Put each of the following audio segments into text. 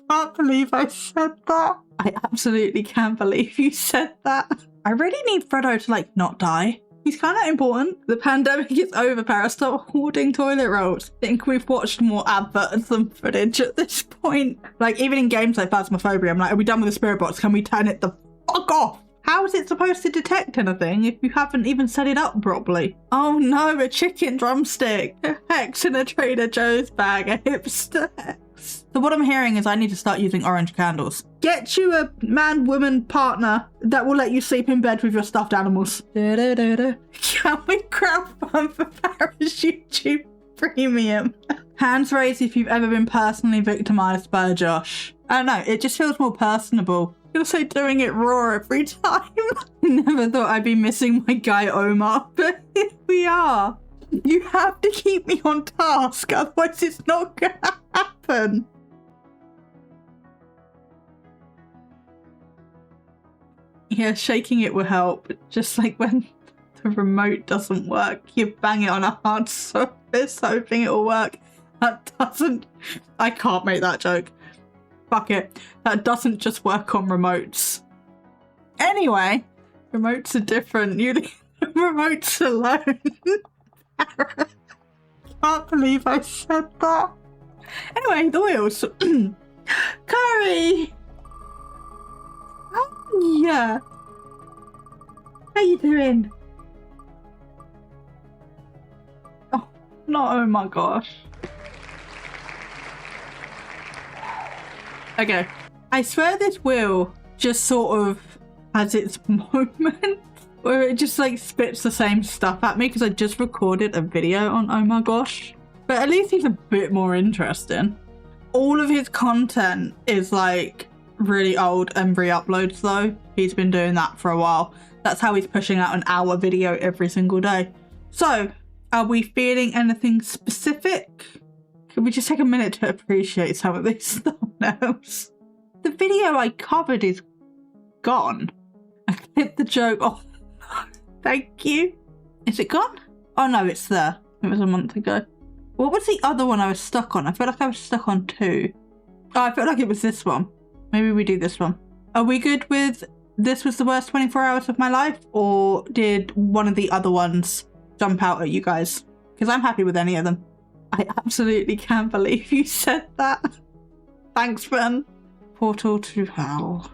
can't believe I said that. I absolutely can't believe you said that. I really need Freddo to like not die. He's kind of important. The pandemic is over, Paris. Stop hoarding toilet rolls. I think we've watched more adverts than footage at this point. Like even in games like Phasmophobia, I'm like, are we done with the spirit box? Can we turn it the fuck off? How is it supposed to detect anything if you haven't even set it up properly? Oh no, a chicken drumstick, a hex in a Trader Joe's bag, a hipster hex. So what I'm hearing is I need to start using orange candles. Get you a man-woman partner that will let you sleep in bed with your stuffed animals. Can we crowdfund for Paris YouTube Premium? Hands raised if you've ever been personally victimized by a Josh. I don't know, it just feels more personable. You're also doing it raw every time. Never thought I'd be missing my guy Omar, but here we are. You have to keep me on task, otherwise it's not gonna happen. Yeah, shaking it will help. Just like when the remote doesn't work, you bang it on a hard surface hoping it will work. That doesn't... I can't make that joke. Fuck it. That doesn't just work on remotes. Anyway, remotes are different. You leave the remotes alone. Can't believe I said that. Anyway, the wheels. Curry! Oh, yeah. How you doing? Oh, no, oh my gosh. Okay, I swear this wheel just sort of has its moment where it just like spits the same stuff at me because I just recorded a video on Oh My Gosh. But at least he's a bit more interesting. All of his content is like really old and re-uploads though. He's been doing that for a while. That's how he's pushing out an hour video every single day. So, are we feeling anything specific? Can we just take a minute to appreciate some of these thumbnails? The video I covered is gone. I hit the joke. Oh, thank you. Is it gone? Oh no, it's there. It was a month ago. What was the other one I was stuck on? I feel like I was stuck on 2. Oh, I feel like it was this one. Maybe we do this one. Are we good with this was the worst 24 hours of my life? Or did one of the other ones jump out at you guys? Because I'm happy with any of them. I absolutely can't believe you said that. Thanks, Ben. Portal to hell.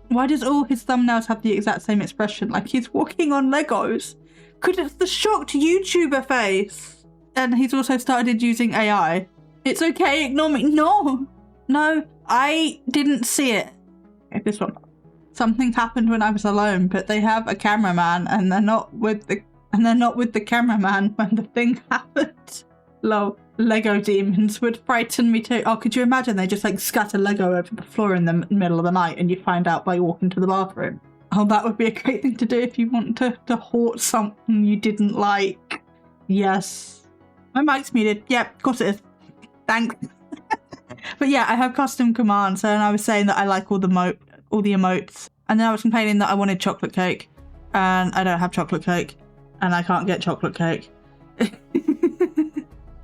Why does all his thumbnails have the exact same expression? Like he's walking on Legos? Because it's the shocked YouTuber face. And he's also started using AI. It's okay, ignore me. No. No, I didn't see it. Okay, this one. Something happened when I was alone, but they have a cameraman and they're not with the cameraman when the thing happened. Lol. Lego demons would frighten me too. Oh, could you imagine they just like scatter Lego over the floor in the middle of the night and you find out by walking to the bathroom? Oh, that would be a great thing to do if you want to haunt something you didn't like. Yes. My mic's muted. Yep, of course it is. Thanks. But yeah, I have custom commands, and I was saying that I like all the emotes. And then I was complaining that I wanted chocolate cake, and I don't have chocolate cake, and I can't get chocolate cake.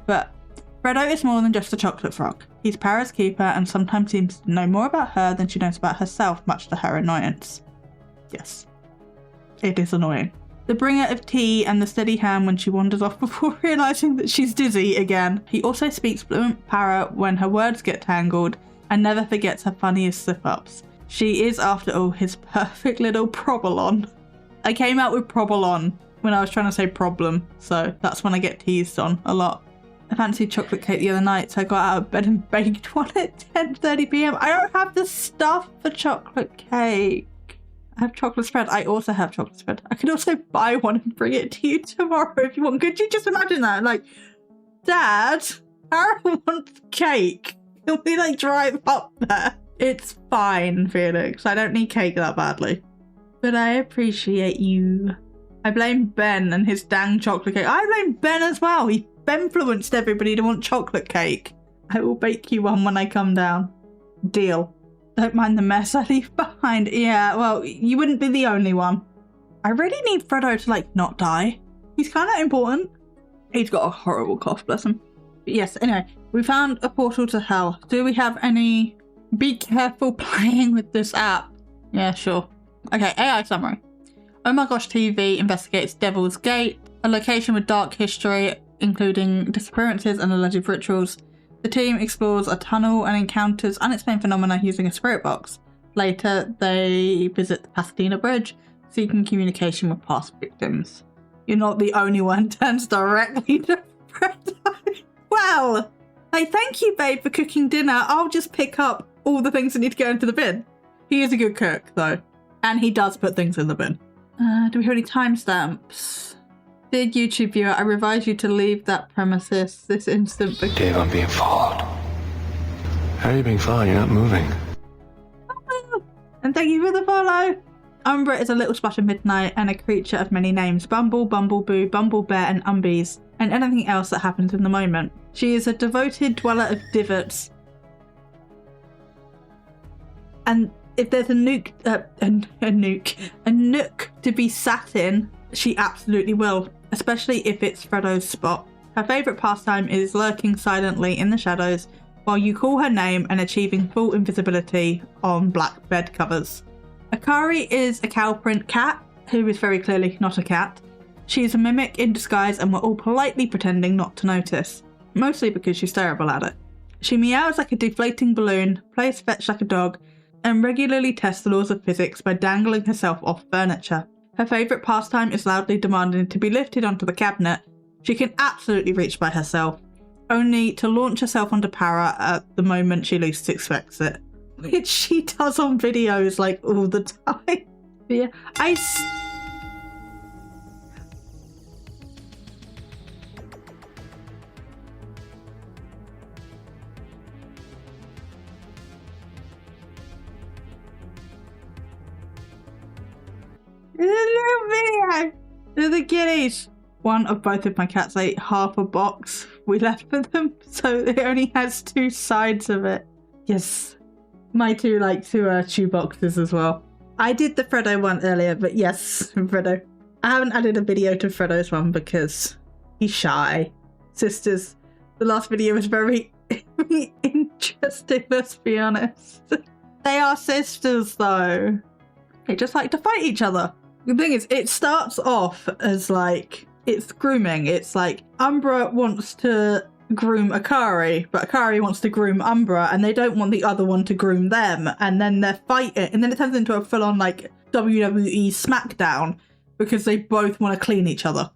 But Freddo is more than just a chocolate frog. He's Para's keeper and sometimes seems to know more about her than she knows about herself, much to her annoyance. Yes, it is annoying. The bringer of tea and the steady hand when she wanders off before realising that she's dizzy again. He also speaks fluent Para when her words get tangled and never forgets her funniest slip-ups. She is, after all, his perfect little provolone. I came out with provolone when I was trying to say problem, so that's when I get teased on a lot. I fancied chocolate cake the other night, so I got out of bed and baked one at 10:30 p.m. I don't have the stuff for chocolate cake. I have chocolate spread. I also have chocolate spread. I could also buy one and bring it to you tomorrow if you want. Could you just imagine that? Like, Dad, Tara wants cake. Can we like drive up there? It's fine, Felix. I don't need cake that badly. But I appreciate you. I blame Ben and his dang chocolate cake. I blame Ben as well. He influenced everybody to want chocolate cake. I will bake you one when I come down. Deal. Don't mind the mess I leave behind. Yeah, well, you wouldn't be the only one. I really need Freddo to like not die. He's kind of important. He's got a horrible cough, bless him. But yes, anyway, we found a portal to hell. Do we have any Be careful playing with this app. Yeah, sure. Okay, AI summary. OmarGoshTV investigates Devil's Gate, a location with dark history, including disappearances and alleged rituals. The team explores a tunnel and encounters unexplained phenomena using a spirit box. Later, they visit the Pasadena Bridge, seeking communication with past victims. You're not the only one turns directly to Fredo. Well, hey, thank you, babe, for cooking dinner. I'll just pick up all the things that need to go into the bin. He is a good cook, though. And he does put things in the bin. Do we have any timestamps? Dear YouTube viewer, I advise you to leave that premises this instant because... Dave, I'm being followed. How are you being followed? You're not moving. Oh, and thank you for the follow. Umbra is a little spot of midnight and a creature of many names. Bumble, Bumbleboo, Bumblebear and Umbies, and anything else that happens in the moment. She is a devoted dweller of divots. And if there's a nook to be sat in, she absolutely will, especially if it's Fredo's spot. Her favourite pastime is lurking silently in the shadows while you call her name and achieving full invisibility on black bed covers. Akari is a cow print cat, who is very clearly not a cat. She is a mimic in disguise and we're all politely pretending not to notice, mostly because she's terrible at it. She meows like a deflating balloon, plays fetch like a dog, and regularly tests the laws of physics by dangling herself off furniture. Her favourite pastime is loudly demanding to be lifted onto the cabinet. She can absolutely reach by herself, only to launch herself onto Para at the moment she least expects it. Which she does on videos like all the time. Yeah, video. They're the kitties. One of both of my cats ate half a box we left for them, so it only has two sides of it. Yes, my two like to chew boxes as well. I did the Fredo one earlier, but yes, Fredo. I haven't added a video to Fredo's one because he's shy. Sisters, the last video was very interesting, let's be honest. They are sisters though. They just like to fight each other. The thing is, it starts off as like, it's grooming. It's like Umbra wants to groom Akari, but Akari wants to groom Umbra and they don't want the other one to groom them. And then they're fighting and then it turns into a full-on like WWE SmackDown because they both want to clean each other.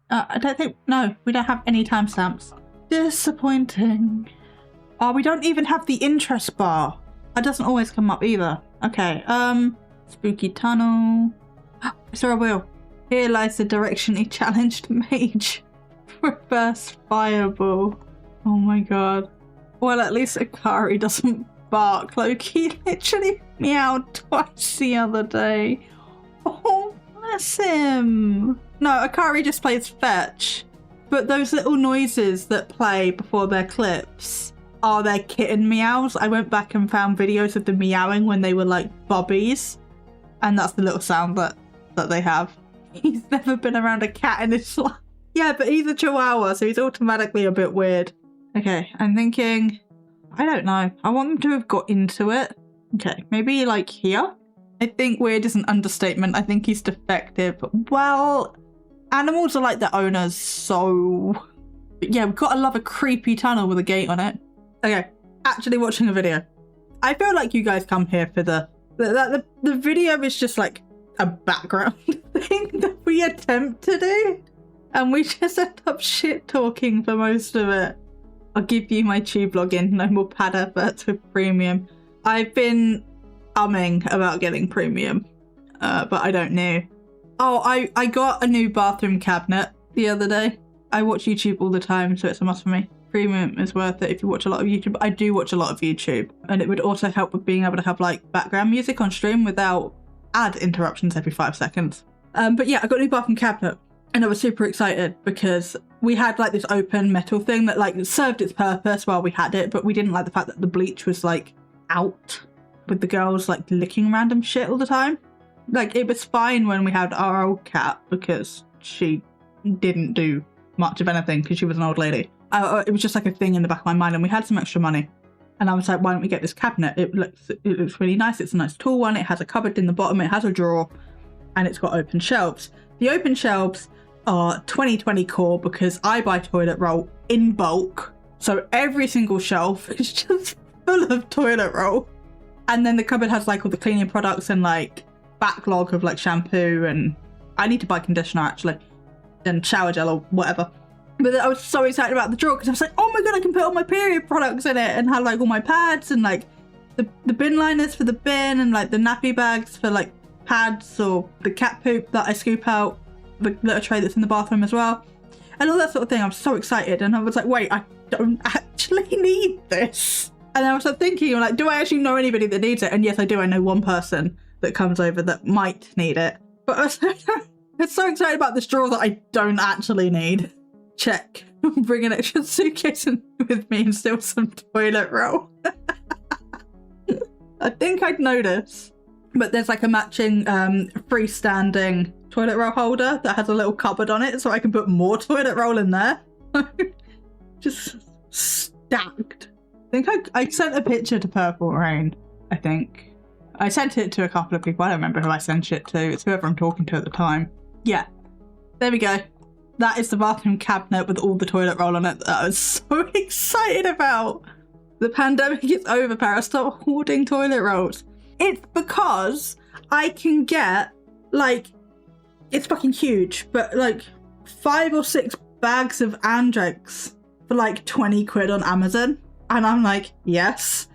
I don't think, no, we don't have any timestamps. Disappointing. Oh, we don't even have the interest bar. That doesn't always come up either. Okay, spooky tunnel. I saw a wheel. Here lies the direction he challenged mage. Reverse fireball. Oh my god. Well, at least Akari doesn't bark. Loki literally meowed twice the other day. Oh, bless him. No, Akari just plays fetch. But those little noises that play before their clips are their kitten meows. I went back and found videos of them meowing when they were like bobbies. And that's the little sound that they have. He's never been around a cat in his life. Yeah, but he's a chihuahua, so he's automatically a bit weird. Okay, I'm thinking, I don't know. I want them to have got into it. Okay, maybe like here? I think weird is an understatement. I think he's defective. Well, animals are like their owners, so... But yeah, we've got to love a creepy tunnel with a gate on it. Okay, actually watching a video. I feel like you guys come here for the video is just like a background thing that we attempt to do. And we just end up shit talking for most of it. I'll give you my tube login. No more pad adverts with premium. I've been umming about getting premium, but I don't know. Oh, I got a new bathroom cabinet the other day. I watch YouTube all the time, so it's a must for me. Premium is worth it if you watch a lot of YouTube. I do watch a lot of YouTube, and it would also help with being able to have like background music on stream without ad interruptions every 5 seconds. But yeah, I got a new bathroom cabinet. And I was super excited because we had like this open metal thing that like served its purpose while we had it, but we didn't like the fact that the bleach was like out with the girls like licking random shit all the time. Like it was fine when we had our old cat because she didn't do much of anything because she was an old lady. It was just like a thing in the back of my mind and we had some extra money. And I was like, why don't we get this cabinet? It looks really nice. It's a nice tall one. It has a cupboard in the bottom. It has a drawer and it's got open shelves. The open shelves are 2020 core because I buy toilet roll in bulk. So every single shelf is just full of toilet roll. And then the cupboard has like all the cleaning products and like backlog of like shampoo, and I need to buy conditioner actually, and shower gel or whatever. But I was so excited about the drawer because I was like, oh my god, I can put all my period products in it and have like all my pads and like the bin liners for the bin and like the nappy bags for like pads or the cat poop that I scoop out, the little tray that's in the bathroom as well, and all that sort of thing. I was so excited and I was like, wait, I don't actually need this. And I was like thinking, like, do I actually know anybody that needs it? And yes, I do. I know one person that comes over that might need it. But I was so excited about this drawer that I don't actually need. Check. Bring an extra suitcase with me and steal some toilet roll. I think I'd notice. But there's like a matching freestanding toilet roll holder that has a little cupboard on it so I can put more toilet roll in there. Just stacked. I think I sent a picture to Purple Rain, I think. I sent it to a couple of people. I don't remember who I sent it to. It's whoever I'm talking to at the time. Yeah, there we go. That is the bathroom cabinet with all the toilet roll on it that I was so excited about. The pandemic is over, Para. Stop hoarding toilet rolls. It's because I can get, like, it's fucking huge, but like 5 or 6 bags of Andrex for like 20 quid on Amazon. And I'm like, yes.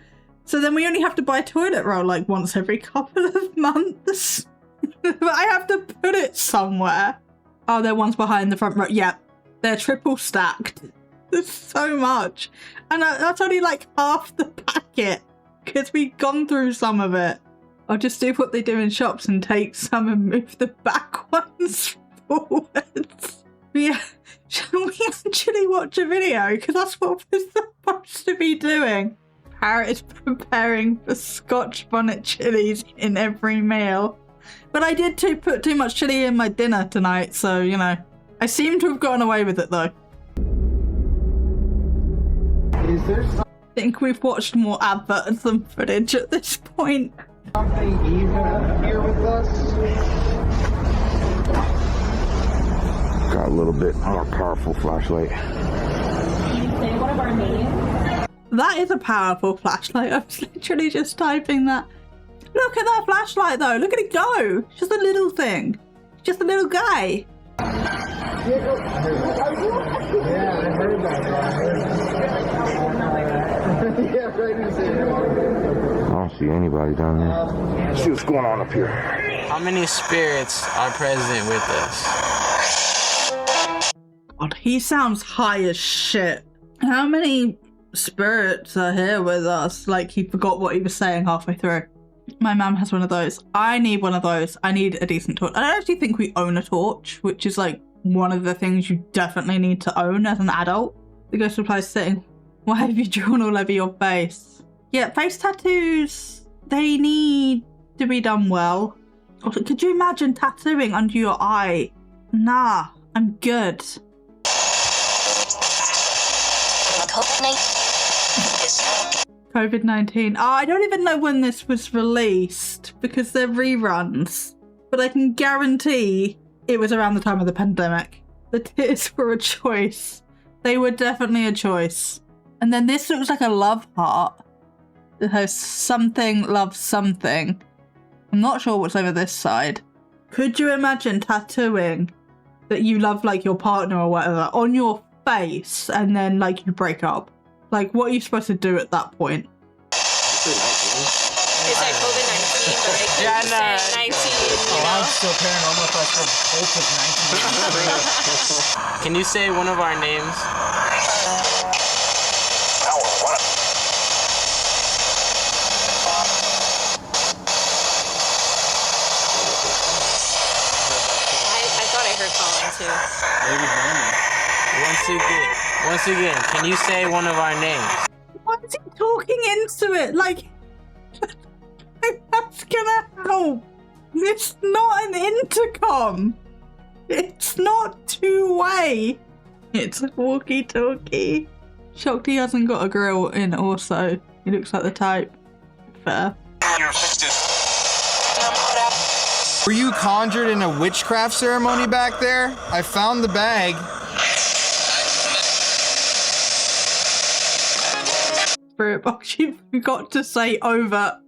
So then we only have to buy toilet roll like once every couple of months. But I have to put it somewhere. Oh, they're ones behind the front row. Yeah, they're triple stacked. There's so much. And that's only like half the packet because we've gone through some of it. I'll just do what they do in shops and take some and move the back ones forwards. Yeah, shall we actually watch a video? Because that's what we're supposed to be doing. Parrot is preparing for Scotch bonnet chilies in every meal. But I did put too much chili in my dinner tonight, so, you know. I seem to have gotten away with it, though. Is there I think we've watched more adverts than footage at this point. something even here with us? Got a little bit more powerful flashlight. Can you say one of our names? That is a powerful flashlight. I was literally just typing that. Look at that flashlight though. Look at it go. It's just a little thing. It's just a little guy. Yeah, I heard that. Yeah, right. I don't see anybody down there. See what's going on up here. How many spirits are present with us? God, he sounds high as shit. How many spirits are here with us? Like he forgot what he was saying halfway through. My mum has one of those. I need one of those. I need a decent torch. I actually think we own a torch, which is like one of the things you definitely need to own as an adult. The ghost replies sitting. Why have you drawn all over your face? Yeah, face tattoos, they need to be done well. Also, could you imagine tattooing under your eye? Nah, I'm good. COVID-19. Oh, I don't even know when this was released because they're reruns. But I can guarantee it was around the time of the pandemic. The tears were a choice. They were definitely a choice. And then this looks like a love heart. It has something, love something. I'm not sure what's over this side. Could you imagine tattooing that you love like your partner or whatever on your face and then like you break up? Like, what are you supposed to do at that point? It's like COVID-19, but I couldn't say 19, you know? I'm still paranormal if I said cult of 19. Can you say one of our names? I thought I heard calling too. Once again, can you say one of our names? Why is he talking into it? Like, that's gonna help. It's not an intercom. It's not two-way. It's a walkie-talkie. Shocked he hasn't got a grill in also. He looks like the type. Fair. Were you conjured in a witchcraft ceremony back there? I found the bag. Spirit box, you forgot to say over.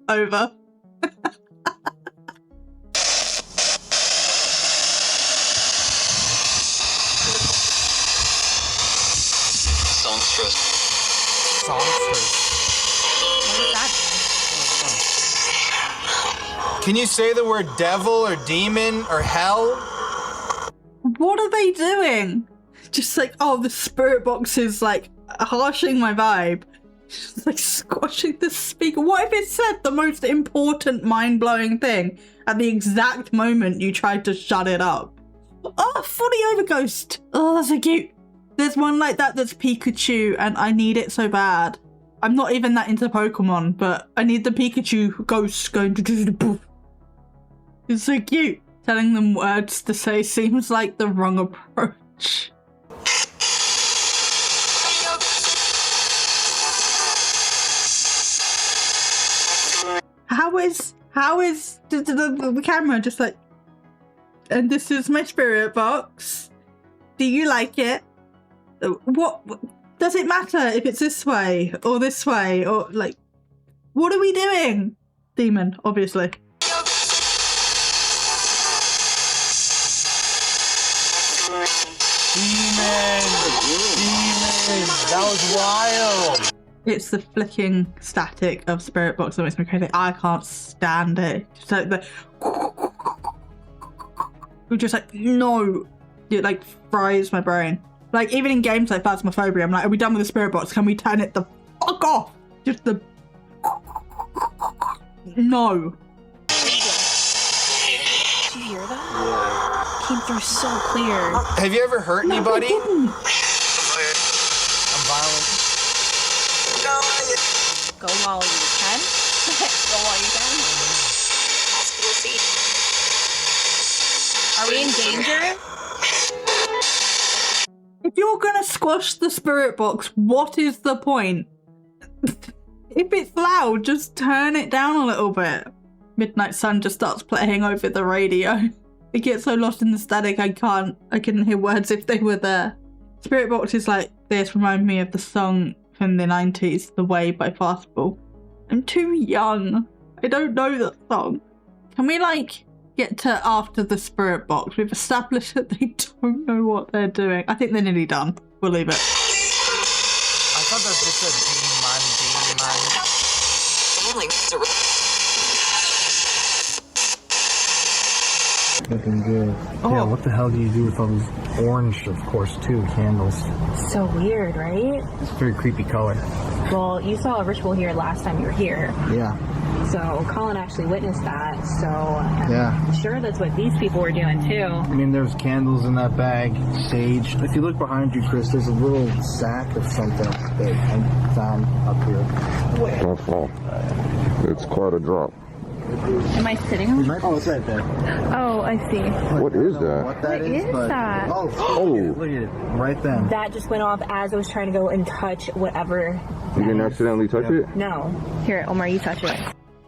Songstress. Songstress. What is that? Can you say the word devil or demon or hell? What are they doing? Just like, oh, the spirit box is like harshing my vibe. Just like squashing the speaker. What if it said the most important mind-blowing thing at the exact moment you tried to shut it up? Oh, funny overghost. Oh, that's so cute. There's one like that that's Pikachu and I need it so bad. I'm not even that into Pokemon, but I need the Pikachu ghost going to do the poof. It's so cute. Telling them words to say seems like the wrong approach. How is the camera just like, and this is my spirit box. Do you like it? What does it matter if it's this way or like, what are we doing? Demon, obviously. Demon! That was wild! It's the flicking static of spirit box that makes me crazy. I can't stand it. Just like the you're just like, no. It like fries my brain. Like even in games like Phasmophobia, I'm like, are we done with the spirit box? Can we turn it the fuck off? Just the no. Did you hear that? Yeah. Came through so clear. Have you ever hurt anybody? No, I'm violent. Go while you can. Go while you can. Are we in danger? if you're gonna squash the spirit box, what is the point? If it's loud, just turn it down a little bit. Midnight Sun just starts playing over the radio. It gets so lost in the static I couldn't hear words if they were there. Spirit box is like this, remind me of the song from the 90s, The Way by Fastball. I'm too young. I don't know that song. Can we like get to after the spirit box? We've established that they don't know what they're doing. I think they're nearly done. We'll leave it. I thought that was just a Looking good. Oh. Yeah, what the hell do you do with all those orange, of course, too, candles? So weird, right? It's a very creepy color. Well, you saw a ritual here last time you were here. Yeah. So Colin actually witnessed that. So I'm Yeah. sure that's what these people were doing too. I mean, there's candles in that bag, sage. If you look behind you, Chris, there's a little sack of something that I found up here. Don't fall. It's quite a drop. Am I sitting on it? Oh, it's right there. Oh, I see. What is that? What that What is, is but... that? Oh, Oh. look at it. Right then. That just went off as I was trying to go and touch whatever. You didn't accidentally touch it? No. Here, Omar, you touch it.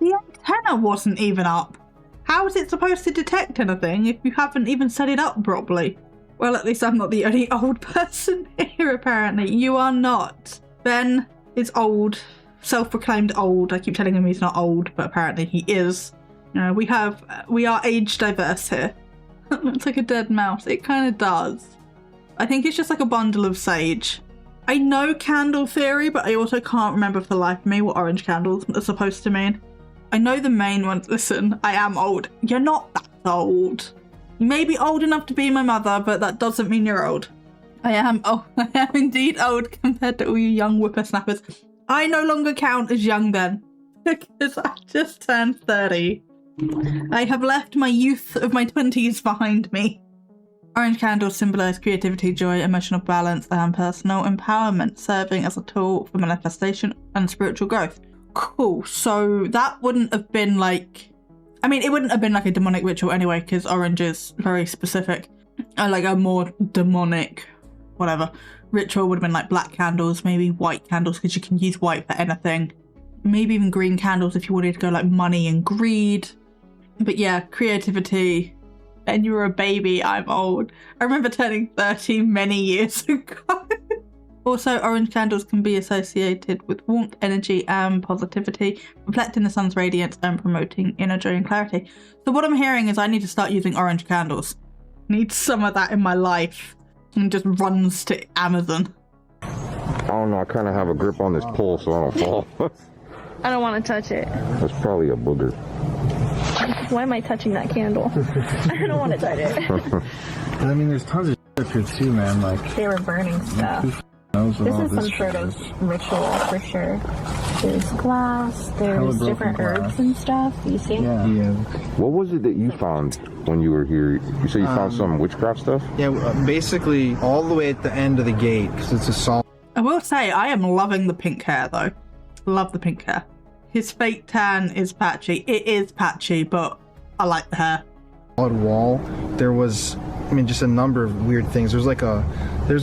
The antenna wasn't even up. How is it supposed to detect anything if you haven't even set it up properly? Well, at least I'm not the only old person here, apparently. You are not. Ben is old. Self-proclaimed old. I keep telling him he's not old, but apparently he is. We are age diverse here. It looks like a dead mouse. It kind of does. I think it's just like a bundle of sage. I know candle theory, but I also can't remember for the life of me what orange candles are supposed to mean. I know the main ones. Listen, I am old. You're not that old. You may be old enough to be my mother, but that doesn't mean you're old. I am indeed old compared to all you young whippersnappers. I no longer count as young then, because I just turned 30. I have left my youth of my 20s behind me. Orange candles symbolise creativity, joy, emotional balance, and personal empowerment, serving as a tool for manifestation and spiritual growth. Cool, so that wouldn't have been like... I mean, it wouldn't have been like a demonic ritual anyway, because orange is very specific. Like a more demonic, whatever, ritual would have been like black candles, maybe white candles, because you can use white for anything. maybe even green candles if you wanted to go like money and greed. But yeah, creativity. And you were a baby, I'm old. I remember turning 30 many years ago. Also, orange candles can be associated with warmth, energy, and positivity, reflecting the sun's radiance and promoting inner joy and clarity. So what I'm hearing is I need to start using orange candles. Need some of that in my life. And just runs to Amazon. I don't know, I kind of have a grip on this pole so I don't fall. I don't want to touch it. That's probably a booger. Why am I touching that candle? I don't want to touch it. But I mean, there's tons of shit up here too, man. Like, They were burning stuff. knows what This all is some sort shit is. of ritual for sure. There's glass, there's broken different glass. herbs and stuff. You see? Yeah. What was it that you found when you were here? You said you found some witchcraft stuff? Yeah, basically all the way at the end of the gate, because it's a solid I will say, I am loving the pink hair though. Love the pink hair. His fake tan is patchy. It is patchy, but I like the hair. wall. There was, I mean, just a number of weird things. There's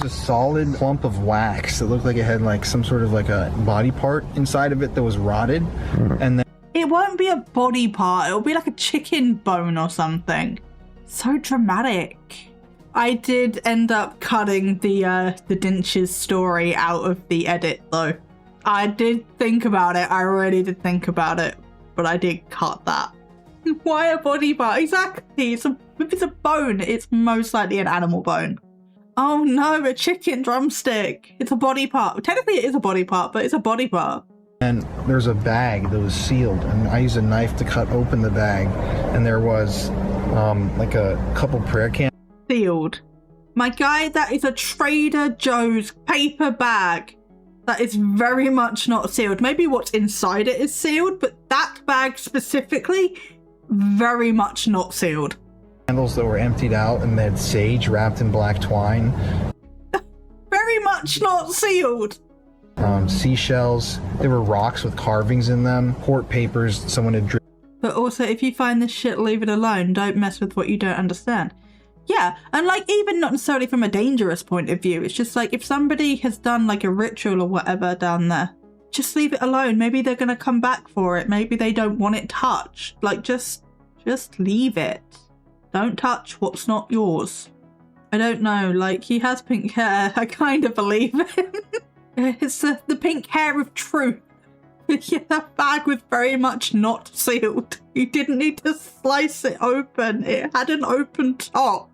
a solid clump of wax that looked like it had like some sort of like a body part inside of it that was rotted. And then It won't be a body part. It'll be like a chicken bone or something. So dramatic. I did end up cutting the Dinch's story out of the edit though. I did think about it. I really did think about it, but I did cut that. Why a body part? Exactly. If it's a bone, it's most likely an animal bone. Oh no, a chicken drumstick. It's a body part. Technically it is a body part, but it's a body part. and there's a bag that was sealed, and I used a knife to cut open the bag, and there was like a couple prayer candles. Sealed. My guy, that is a Trader Joe's paper bag. That is very much not sealed. Maybe what's inside it is sealed, but that bag specifically, very much not sealed. Candles that were emptied out, and they had sage wrapped in black twine. Very much not sealed. Seashells. There were rocks with carvings in them. Court papers someone had dripped. But also, if you find this shit, leave it alone. Don't mess with what you don't understand. Yeah, and like, even not necessarily from a dangerous point of view. It's just like, if somebody has done like a ritual or whatever down there, just leave it alone. Maybe they're gonna come back for it. Maybe they don't want it touched. Like, just leave it. Don't touch what's not yours. I don't know, like, he has pink hair. I kind of believe him. It's the pink hair of truth. Yeah, that bag was very much not sealed. You didn't need to slice it open. It had an open top.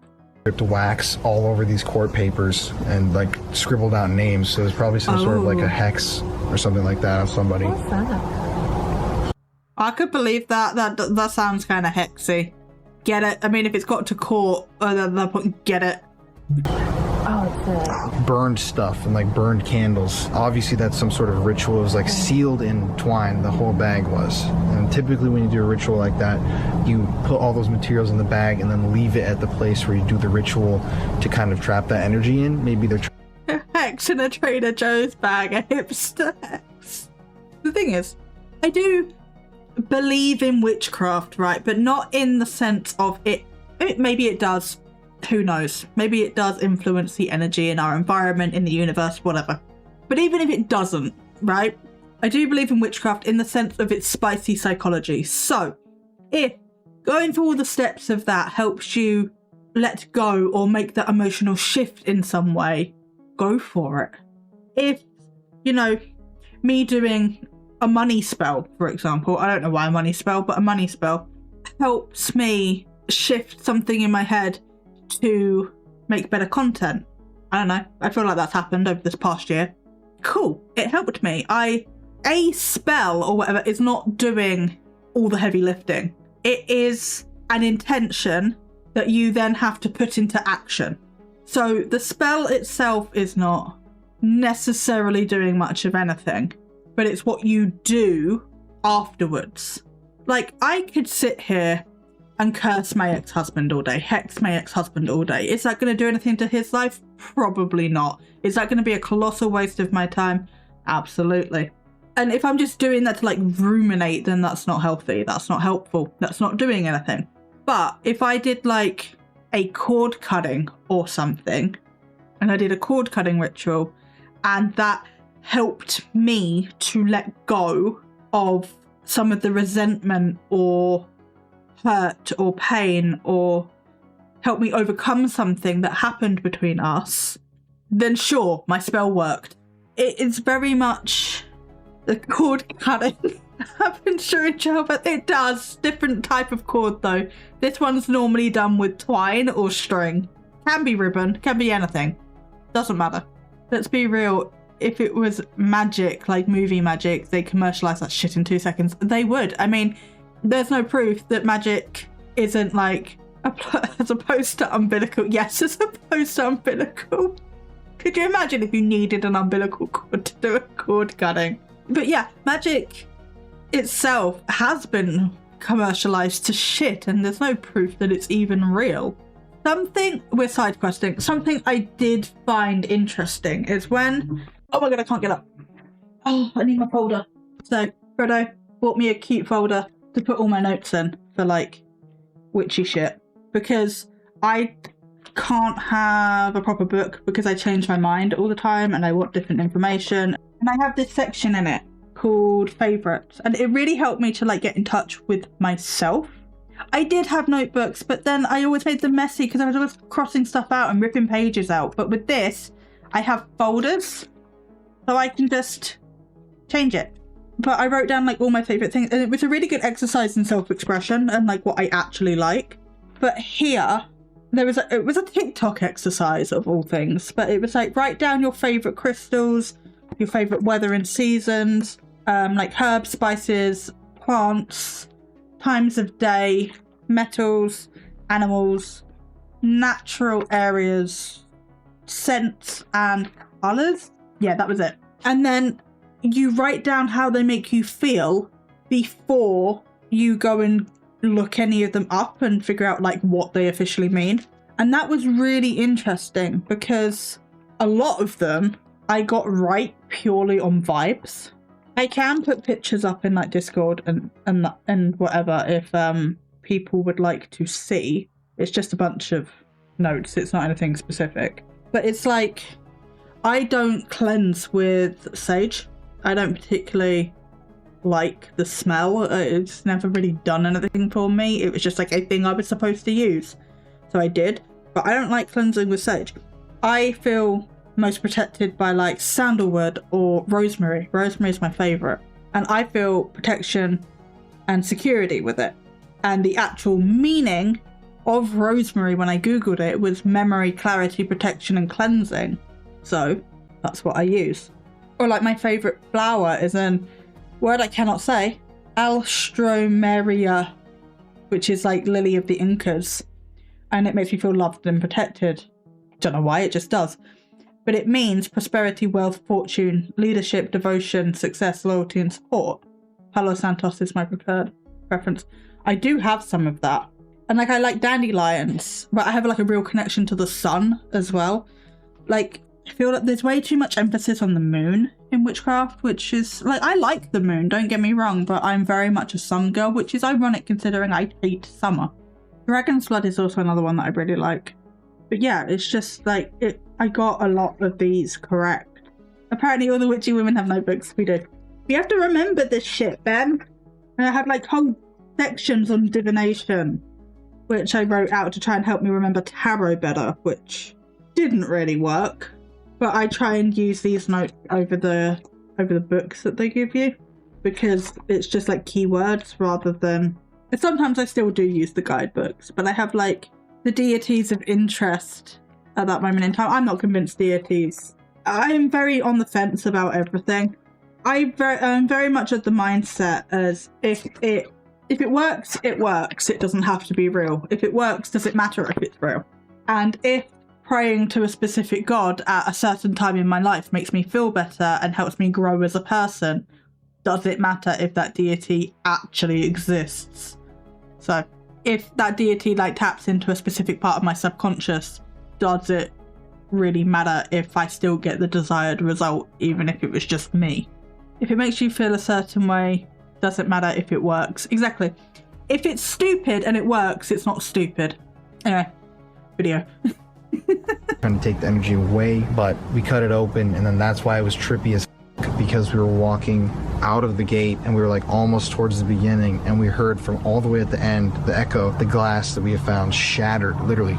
Wax all over these court papers and like scribbled out names. So it was probably some sort of like a hex or something like that of somebody. What's that? I could believe that. That sounds kind of hexy. Get it? I mean, if it's got to court, at that point, get it. Oh, it's Burned stuff and like burned candles. Obviously that's some sort of ritual. It was like sealed in twine, the whole bag was. And typically when you do a ritual like that, you put all those materials in the bag and then leave it at the place where you do the ritual to kind of trap that energy in. Maybe they're A hex in a Trader Joe's bag, a hipster hex. The thing is, I do believe in witchcraft, right? But not in the sense of it. Maybe it does. Who knows? Maybe it does influence the energy in our environment, in the universe, whatever. But even if it doesn't, right? I do believe in witchcraft in the sense of its spicy psychology. So, if going through all the steps of that helps you let go or make that emotional shift in some way, go for it. If, you know, me doing a money spell, for example, I don't know why a money spell, but a money spell helps me shift something in my head to make better content. I don't know. I feel like that's happened over this past year. Cool. It helped me. A spell or whatever is not doing all the heavy lifting. It is an intention that you then have to put into action. So the spell itself is not necessarily doing much of anything, but it's what you do afterwards. Like, I could sit here and curse my ex-husband all day, hex my ex-husband all day. Is that going to do anything to his life? Probably not. Is that going to be a colossal waste of my time? Absolutely. And if I'm just doing that to like ruminate, then that's not healthy. That's not helpful. That's not doing anything. But if I did like a cord cutting or something, and I did a cord cutting ritual, and that helped me to let go of some of the resentment or hurt or pain, or help me overcome something that happened between us, then sure, my spell worked. It is very much the cord cutting happens during childbirth. It does. Different type of cord though. This one's normally done with twine or string. Can be ribbon, can be anything. Doesn't matter. Let's be real. If it was magic, like movie magic, they commercialize that shit in 2 seconds. They would. I mean, there's no proof that magic isn't like as opposed to umbilical. Yes, as opposed to umbilical. Could you imagine if you needed an umbilical cord to do a cord cutting? But yeah, magic itself has been commercialized to shit, and there's no proof that it's even real. Something, we're side questing, something I did find interesting is when, oh my god, I can't get up. Oh, I need my folder. So, Frodo bought me a cute folder to put all my notes in for like witchy shit, because I can't have a proper book because I change my mind all the time and I want different information. And I have this section in it called favorites, and it really helped me to like get in touch with myself. I did have notebooks, but then I always made them messy because I was always crossing stuff out and ripping pages out. But with this, I have folders, so I can just change it. But I wrote down like all my favorite things, and it was a really good exercise in self-expression and like what I actually like. But here, it was a TikTok exercise of all things, but it was like write down your favorite crystals, your favorite weather and seasons, like herbs, spices, plants, times of day, metals, animals, natural areas, scents, and colors. Yeah, that was it. And then you write down how they make you feel before you go and look any of them up and figure out like what they officially mean. And that was really interesting because a lot of them I got right purely on vibes. I can put pictures up in like Discord and whatever if people would like to see. It's just a bunch of notes. It's not anything specific. But it's like, I don't cleanse with sage. I don't particularly like the smell. It's never really done anything for me. It was just like a thing I was supposed to use. So I did. But I don't like cleansing with sage. I feel most protected by like sandalwood or rosemary. Rosemary is my favorite, and I feel protection and security with it. And the actual meaning of rosemary when I googled it was memory, clarity, protection, and cleansing. So that's what I use. Or like my favorite flower is a word I cannot say, Alstroemeria, which is like lily of the Incas, and it makes me feel loved and protected. Don't know why, it just does. But it means prosperity, wealth, fortune, leadership, devotion, success, loyalty, and support. Palo Santos is my preference. I do have some of that. And like I like dandelions, but I have like a real connection to the sun as well. Like, I feel like there's way too much emphasis on the moon in witchcraft, which is like, I like the moon, don't get me wrong, but I'm very much a sun girl, which is ironic considering I hate summer. Dragon's Blood is also another one that I really like. But yeah, it's just like, I got a lot of these correct. Apparently all the witchy women have notebooks. We do. We have to remember this shit, Ben. And I have like whole sections on divination, which I wrote out to try and help me remember tarot better, which didn't really work. But I try and use these notes over the books that they give you, because it's just like keywords rather than... Sometimes I still do use the guidebooks, but I have like the deities of interest at that moment in time. I'm not convinced deities. I'm very on the fence about everything. I'm very much at the mindset as if it works, it works. It doesn't have to be real. If it works, does it matter if it's real? And if praying to a specific god at a certain time in my life makes me feel better and helps me grow as a person, does it matter if that deity actually exists? So if that deity like taps into a specific part of my subconscious, does it really matter if I still get the desired result, even if it was just me? If it makes you feel a certain way, does it matter if it works? Exactly. If it's stupid and it works, it's not stupid. Anyway, video. Trying to take the energy away, but we cut it open, and then that's why it was trippy as f- because we were walking out of the gate, and we were like almost towards the beginning, and we heard from all the way at the end, the echo, the glass that we had found shattered, literally,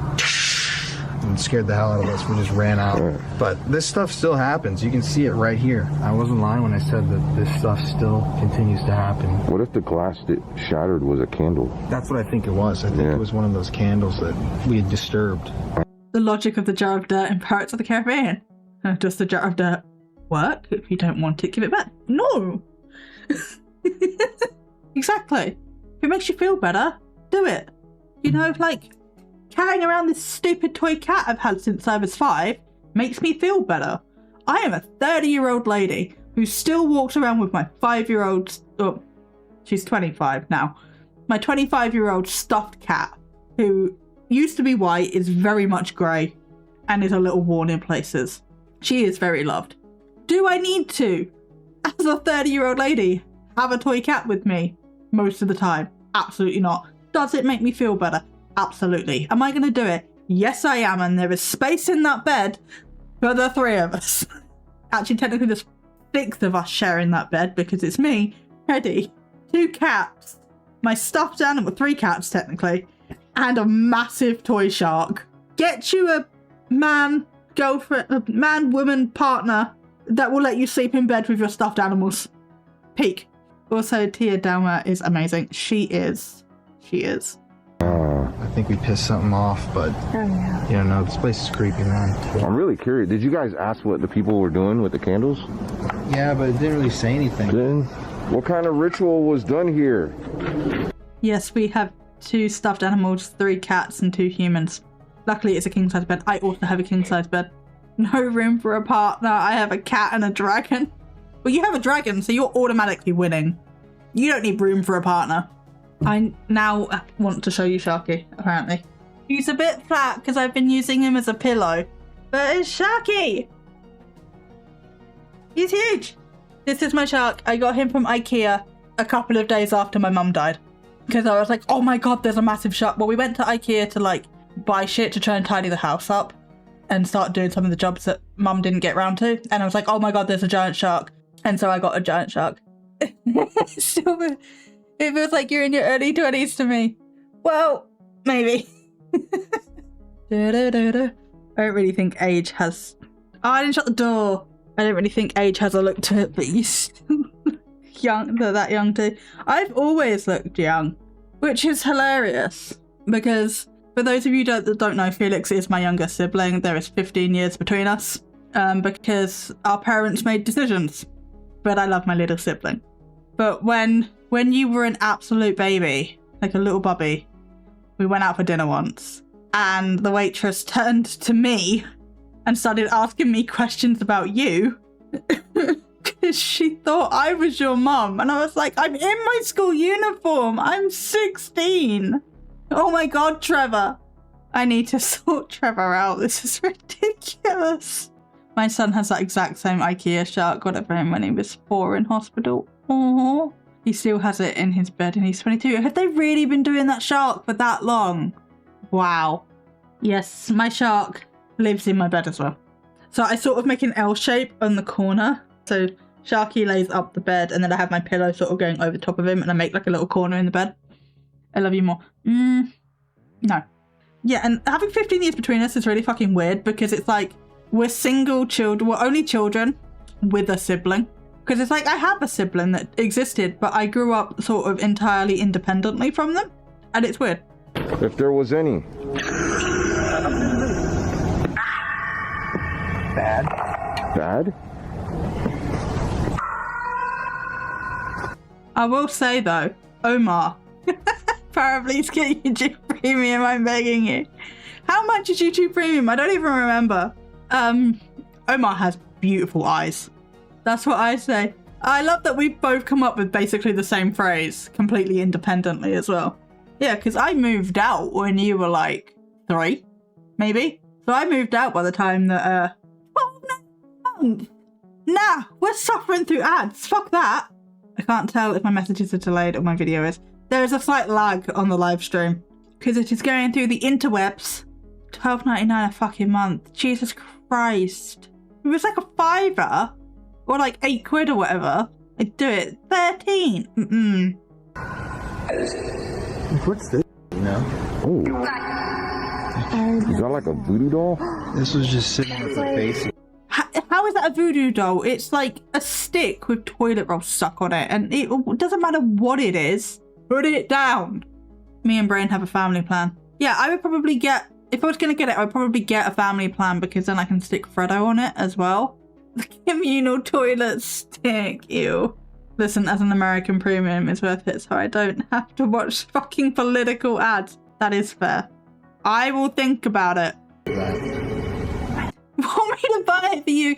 and scared the hell out of us. We just ran out. Right. But this stuff still happens. You can see it right here. I wasn't lying when I said that this stuff still continues to happen. What if the glass that shattered was a candle? That's what I think it was. I think it was one of those candles that we had disturbed. The logic of the jar of dirt in Pirates of the Caribbean. Does the jar of dirt work? If you don't want it, give it back. No! Exactly. If it makes you feel better, do it. You know, like, carrying around this stupid toy cat I've had since I was 5 makes me feel better. I am a 30-year-old lady who still walks around with my 5-year-old, oh, she's 25 now, my 25-year-old stuffed cat who used to be white, is very much grey, and is a little worn in places. She is very loved. Do I need to, as a 30-year-old lady, have a toy cat with me most of the time? Absolutely not. Does it make me feel better? Absolutely. Am I going to do it? Yes, I am, and there is space in that bed for the 3 of us. Actually, technically there's 6 of us sharing that bed because it's me, Eddie, 2 cats, my stuffed animal, 3 cats technically, and a massive toy shark. Get you a man, girlfriend, a man, woman, partner that will let you sleep in bed with your stuffed animals. Peak. Also, Tia Dalma is amazing. She is. I think we pissed something off, but you don't know, this place is creepy, man. I'm really curious. Did you guys ask what the people were doing with the candles? Yeah, but it didn't really say anything. Then what kind of ritual was done here? Yes, we have 2 stuffed animals, 3 cats, and 2 humans. Luckily, it's a king-size bed. I also have a king-size bed. No room for a partner. I have a cat and a dragon. Well, you have a dragon, so you're automatically winning. You don't need room for a partner. I now want to show you Sharky, apparently. He's a bit flat because I've been using him as a pillow. But it's Sharky! He's huge! This is my shark. I got him from IKEA a couple of days after my mum died. Because I was like, oh my god, there's a massive shark. Well, we went to IKEA to like buy shit to try and tidy the house up and start doing some of the jobs that mum didn't get round to. And I was like, oh my god, there's a giant shark. And so I got a giant shark. Still, it feels like you're in your early 20s to me. Well, maybe. I don't really think age has... Oh, I didn't shut the door. I don't really think age has a look to it, but you still look young, that young too. I've always looked young, which is hilarious because for those of you that don't know, Felix is my younger sibling. There is 15 years between us because our parents made decisions, but I love my little sibling. But when you were an absolute baby, like a little bubby, we went out for dinner once and the waitress turned to me and started asking me questions about you because she thought I was your mum. And I was like, I'm in my school uniform. I'm 16. Oh my god, Trevor. I need to sort Trevor out. This is ridiculous. My son has that exact same IKEA shark, got it for him when he was 4 in hospital. Aww. He still has it in his bed and he's 22. Have they really been doing that shark for that long? Wow. Yes, my shark lives in my bed as well. So I sort of make an L shape on the corner. So Sharky lays up the bed and then I have my pillow sort of going over top of him and I make like a little corner in the bed. I love you more. No. Yeah, and having 15 years between us is really fucking weird because it's like we're single children, we're only children with a sibling. Because it's like I have a sibling that existed, but I grew up sort of entirely independently from them. And it's weird. If there was any. Bad? I will say though, Omar, please get YouTube Premium, I'm begging you. How much is YouTube Premium? I don't even remember. Omar has beautiful eyes. That's what I say. I love that we've both come up with basically the same phrase, completely independently as well. Yeah, because I moved out when you were like 3, maybe. So I moved out by the time that, Nah, we're suffering through ads. Fuck that. I can't tell if my messages are delayed or my video is. There is a slight lag on the live stream because it is going through the interwebs. $12.99 a fucking month. Jesus Christ. It was like a £5 or like £8 or whatever. I do it. 13. What's this? You know? Oh. Is that like a voodoo doll? This was just sitting with the face. How is that a voodoo doll? It's like a stick with toilet roll stuck on it, and it doesn't matter what it is. Put it down. Me and Brain have a family plan. Yeah, I would probably get, if I was going to get it, I would probably get a family plan because then I can stick Freddo on it as well. The communal toilet stick, ew. Listen, as an American premium, it's worth it so I don't have to watch fucking political ads. That is fair. I will think about it. Want me to buy it for you?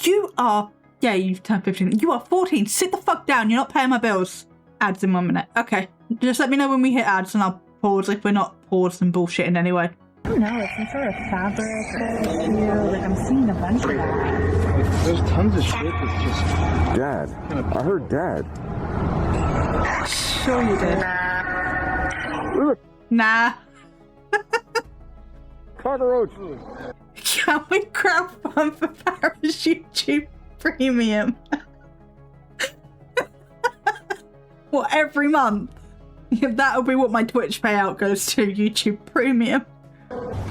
You are, yeah, you've turned 15. You are 14. Sit the fuck down. You're not paying my bills. Ads in 1 minute. Okay. Just let me know when we hit ads and I'll pause if we're not paused and bullshitting anyway. I don't know, it's some sort of fabric or like I'm seeing a bunch of that. There's tons of shit that's just... Dad. I heard Dad. Sure you did. Nah. Cockroach. Can we crowdfund for YouTube Premium? What, every month? Yeah, that'll be what my Twitch payout goes to, YouTube Premium.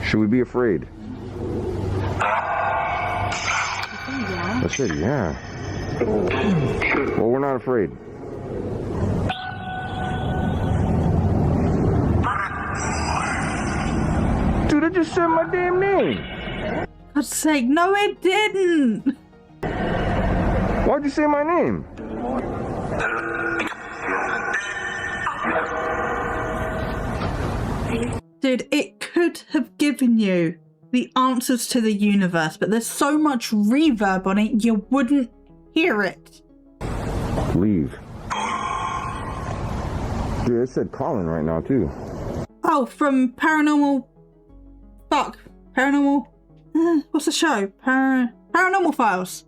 Should we be afraid? I said yeah. Well, we're not afraid. Dude, I just said my damn name. God's sake, no it didn't. Why'd you say my name? Dude, it could have given you the answers to the universe, but there's so much reverb on it, you wouldn't hear it. Leave. Dude, it said Colin right now, too. Oh, from Paranormal... Fuck. Paranormal... what's the show? Paranormal Files.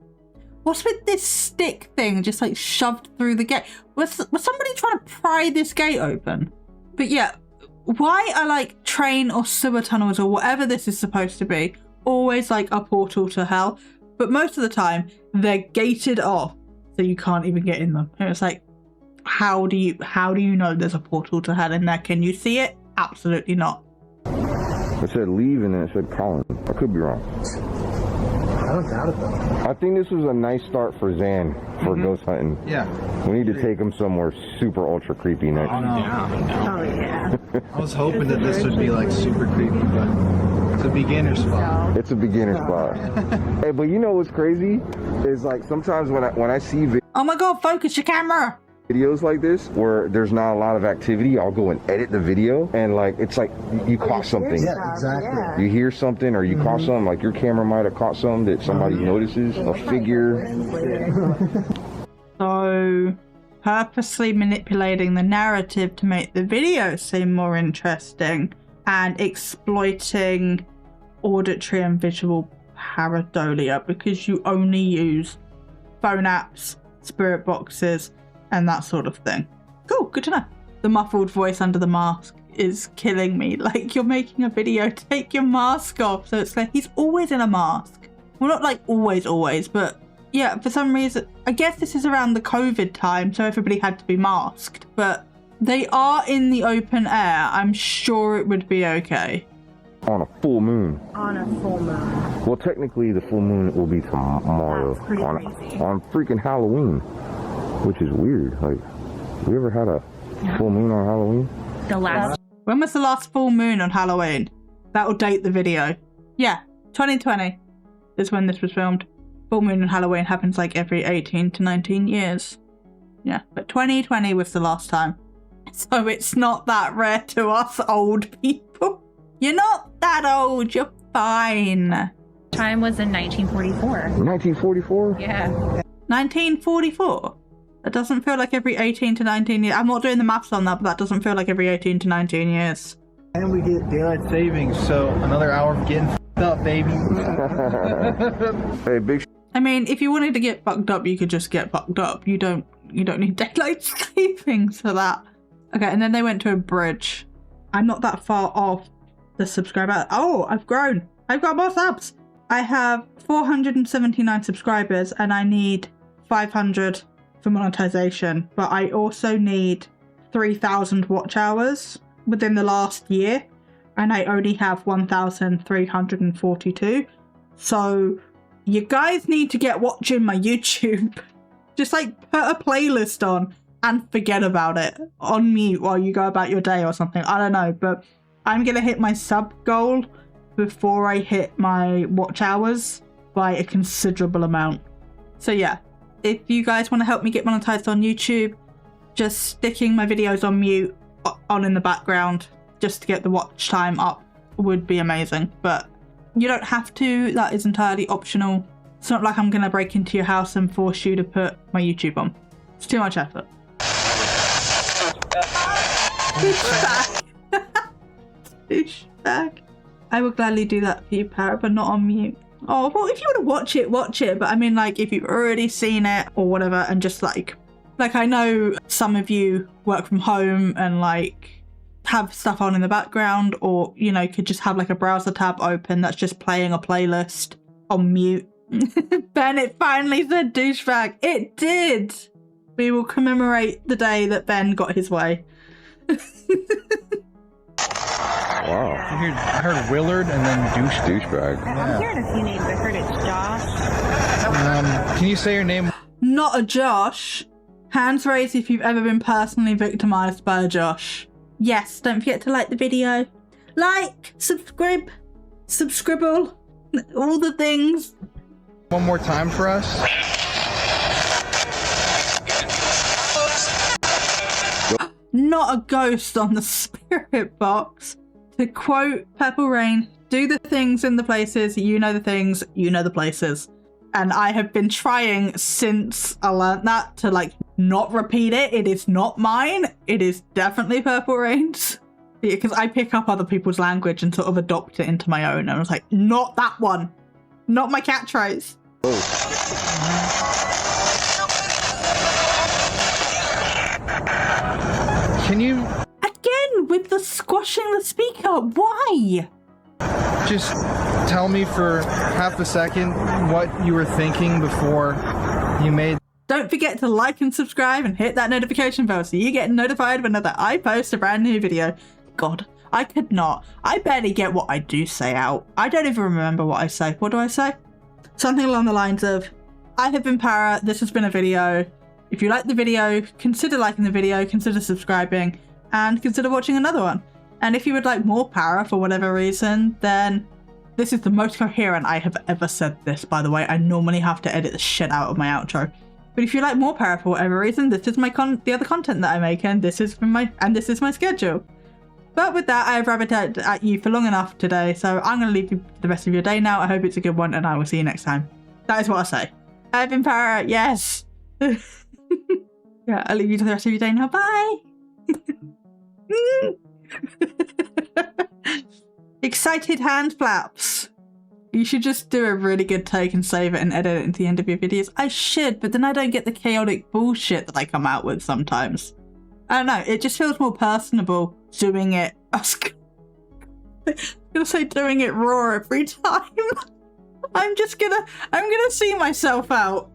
What's with this stick thing just like shoved through the gate? Was somebody trying to pry this gate open? But yeah, why are like train or sewer tunnels or whatever this is supposed to be always like a portal to hell? But most of the time they're gated off so you can't even get in them. And it's like, how do you know there's a portal to hell in there? Can you see it? Absolutely not. It said leave and then it said Colin. I could be wrong. I don't doubt it though. I think this was a nice start for Zan for ghost hunting. Yeah. We need to take him somewhere super ultra creepy next. Oh yeah. I was hoping that this would be like super creepy, but it's a beginner spot. It's a beginner spot. Hey, but you know what's crazy? Is like sometimes when I see Oh my god, focus your camera! videos like this where there's not a lot of activity, I'll go and edit the video and like it's like you caught something. Yeah, exactly. You hear something or you caught something, like your camera might have caught something that somebody notices, a figure. So, purposely manipulating the narrative to make the video seem more interesting and exploiting auditory and visual pareidolia because you only use phone apps, spirit boxes, and that sort of thing. Cool, good to know. The muffled voice under the mask is killing me. Like, you're making a video, take your mask off. So it's like, he's always in a mask. Well, not like always, but yeah, for some reason, I guess this is around the COVID time, so everybody had to be masked, but they are in the open air. I'm sure it would be okay. On a full moon. On a full moon. Well, technically the full moon will be tomorrow. That's pretty on crazy. On freaking Halloween. Which is weird. Like, we ever had a full moon on Halloween? The last. When was the last full moon on Halloween? That'll date the video. Yeah, 2020 is when this was filmed. Full moon on Halloween happens like every 18 to 19 years. Yeah, but 2020 was the last time. So it's not that rare to us old people. You're not that old, you're fine. Time was in 1944. 1944? Yeah. 1944? That doesn't feel like every 18 to 19 years. I'm not doing the maths on that, but that doesn't feel like every 18 to 19 years. And we get daylight savings, so another hour of getting f***ed up, baby. Hey, big I mean, if you wanted to get fucked up, you could just get fucked up. You don't need daylight savings for that. Okay, and then they went to a bridge. I'm not that far off the subscriber. Oh, I've grown. I've got more subs. I have 479 subscribers and I need 500 for monetization, but I also need 3,000 watch hours within the last year, and I only have 1,342. So you guys need to get watching my YouTube. Just like put a playlist on and forget about it on mute while you go about your day or something. I don't know, but I'm gonna hit my sub goal before I hit my watch hours by a considerable amount. So yeah, if you guys want to help me get monetized on YouTube, just sticking my videos on mute on in the background just to get the watch time up would be amazing. But you don't have to, that is entirely optional. It's not like I'm gonna break into your house and force you to put my YouTube on. It's too much effort. Douchebag. Douchebag. I would gladly do that for you, Para, but not on mute. Oh, well, if you want to watch it, watch it. But I mean, like, if you've already seen it or whatever, and just like I know some of you work from home and like have stuff on in the background, or, you know, could just have like a browser tab open that's just playing a playlist on mute. Ben, it finally said douchebag. It did. We will commemorate the day that Ben got his way. Wow. I heard Willard and then Douchebag. I'm hearing a few names. I heard it's Josh. Can you say your name? Not a Josh. Hands raised if you've ever been personally victimized by a Josh. Yes, don't forget to like the video. Like, subscribe, subscribble, all the things. One more time for us. Not a ghost on the spirit box. To quote Purple Rain, do the things in the places, you know the things, you know the places. And I have been trying since I learned that to like not repeat it. It is not mine. It is definitely Purple Rain's. Because I pick up other people's language and sort of adopt it into my own. And I was like, not that one. Not my catchphrase. Can you Again, with the squashing the speaker, why? just tell me for half a second what you were thinking before you made? Don't forget to like and subscribe and hit that notification bell so you get notified whenever I post a brand new video. God, I could not. I barely get what I do say out. I don't even remember what I say. What do I say? Something along the lines of, I have been Para, this has been a video. If you like the video, consider liking the video, consider subscribing, and consider watching another one. And if you would like more Para for whatever reason, then this is the most coherent I have ever said this, by the way. I normally have to edit the shit out of my outro. But if you like more Para for whatever reason, this is my the other content that I make, and this is my schedule. But with that, I have rabbited at you for long enough today, so I'm going to leave you the rest of your day now. I hope it's a good one, and I will see you next time. That is what I say. I've been Para, yes. Yeah, I'll leave you to the rest of your day now. Bye. Excited hand flaps. You should just do a really good take and save it and edit it into the end of your videos. I should, but then I don't get the chaotic bullshit that I come out with sometimes. I don't know, it just feels more personable doing it. I was gonna say doing it raw every time. I'm gonna see myself out.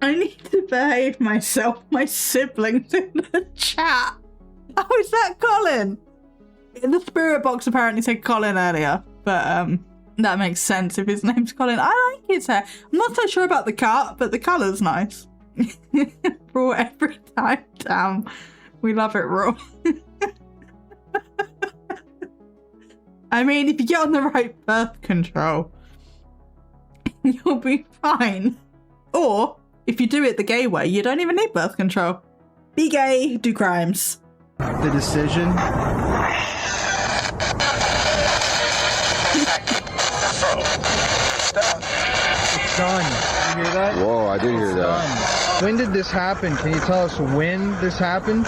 I need to behave myself. My siblings in the chat. Oh, is that Colin? The spirit box apparently said Colin earlier, but that makes sense if his name's Colin. I like his hair. I'm not so sure about the cut, but the colour's nice. Raw every time. Damn, we love it raw. I mean, if you get on the right birth control, you'll be fine. Or if you do it the gay way, you don't even need birth control. Be gay, do crimes. The decision. It's done. You hear that? Whoa, I did hear that. Done. When did this happen? Can you tell us when this happened?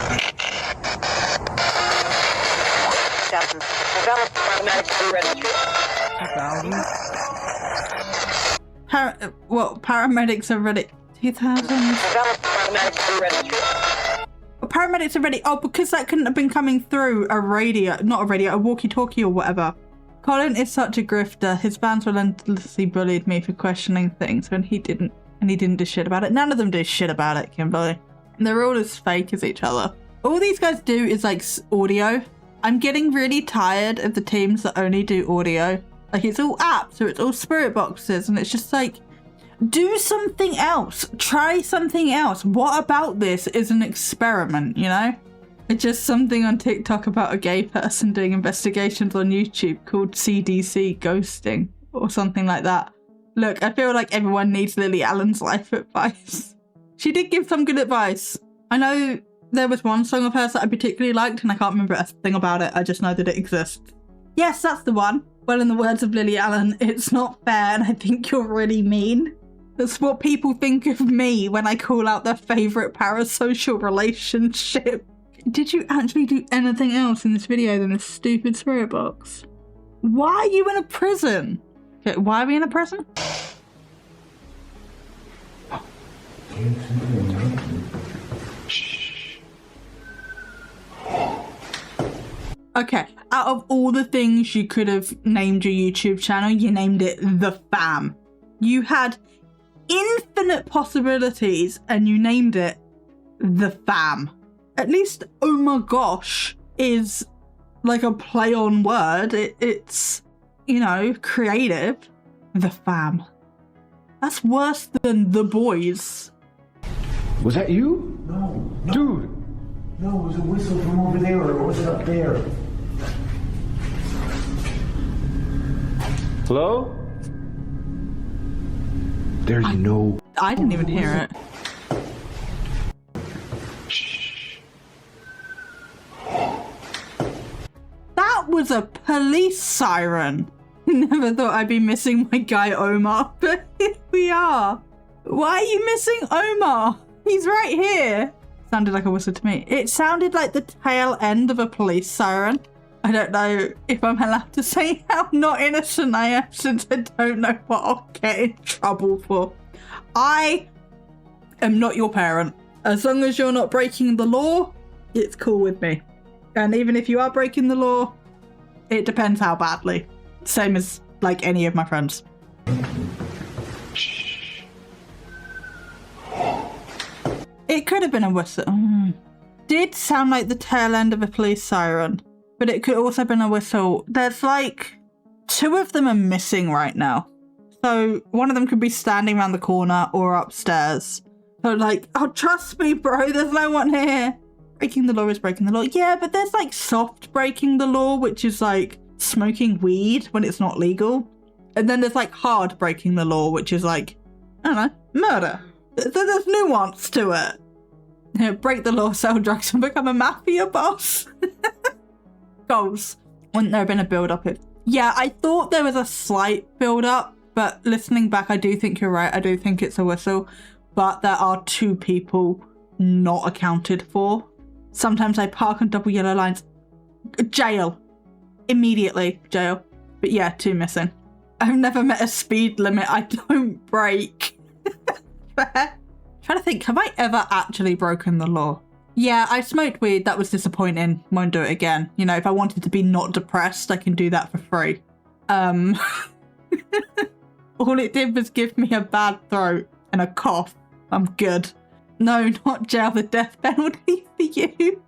Paramedics are ready. 2000. Paramedics are ready. Oh, because that couldn't have been coming through a radio, not a radio, a walkie-talkie or whatever. Colin is such a grifter. His fans relentlessly bullied me for questioning things when he didn't do shit about it. None of them do shit about it, Kimberly. They're all as fake as each other. All these guys do is like audio. I'm getting really tired of the teams that only do audio. Like it's all apps or it's all spirit boxes and it's just like, do something else. Try something else. What about this is an experiment, you know? It's just something on TikTok about a gay person doing investigations on YouTube called CDC ghosting or something like that. Look, I feel like everyone needs Lily Allen's life advice. She did give some good advice. I know there was one song of hers that I particularly liked and I can't remember a thing about it. I just know that it exists. Yes, that's the one. Well, in the words of Lily Allen, it's not fair and I think you're really mean. That's what people think of me when I call out their favourite parasocial relationship. Did you actually do anything else in this video than this stupid spirit box? Why are you in a prison? Okay, why are we in a prison? Okay, out of all the things you could have named your YouTube channel, you named it The Fam. You had infinite possibilities and you named it The Fam. At least oh my gosh is like a play on word. It's, you know, creative. The Fam. That's worse than The Boys. Was that you? No. Dude. No, it was a whistle from over there, or was it up there? Hello? There's no... I didn't even hear it. That was a police siren. Never thought I'd be missing my guy Omar, but here we are. Why are you missing Omar? He's right here. Sounded like a whistle to me. It sounded like the tail end of a police siren. I don't know if I'm allowed to say how not innocent I am since I don't know what I'll get in trouble for. I am not your parent. As long as you're not breaking the law, it's cool with me. And even if you are breaking the law, it depends how badly. Same as like any of my friends. It could have been a whistle. Did sound like the tail end of a police siren, but it could also have been a whistle. There's like 2 of them are missing right now. So one of them could be standing around the corner or upstairs. So like, oh, trust me, bro, there's no one here. Breaking the law is breaking the law. Yeah, but there's like soft breaking the law, which is like smoking weed when it's not legal. And then there's like hard breaking the law, which is like, I don't know, murder. There's nuance to it. You know, break the law, sell drugs, and become a mafia boss. Goals. Wouldn't there have been a build-up? Yeah, I thought there was a slight build-up, but listening back, I do think you're right. I do think it's a whistle, but there are 2 people not accounted for. Sometimes I park on double yellow lines. Jail. Immediately, jail. But yeah, 2 missing. I've never met a speed limit I don't break. Trying to think, have I ever actually broken the law? Yeah, I smoked weed. That was disappointing. Won't do it again. You know, if I wanted to be not depressed, I can do that for free. All it did was give me a bad throat and a cough. I'm good. No, not jail, the death penalty for you.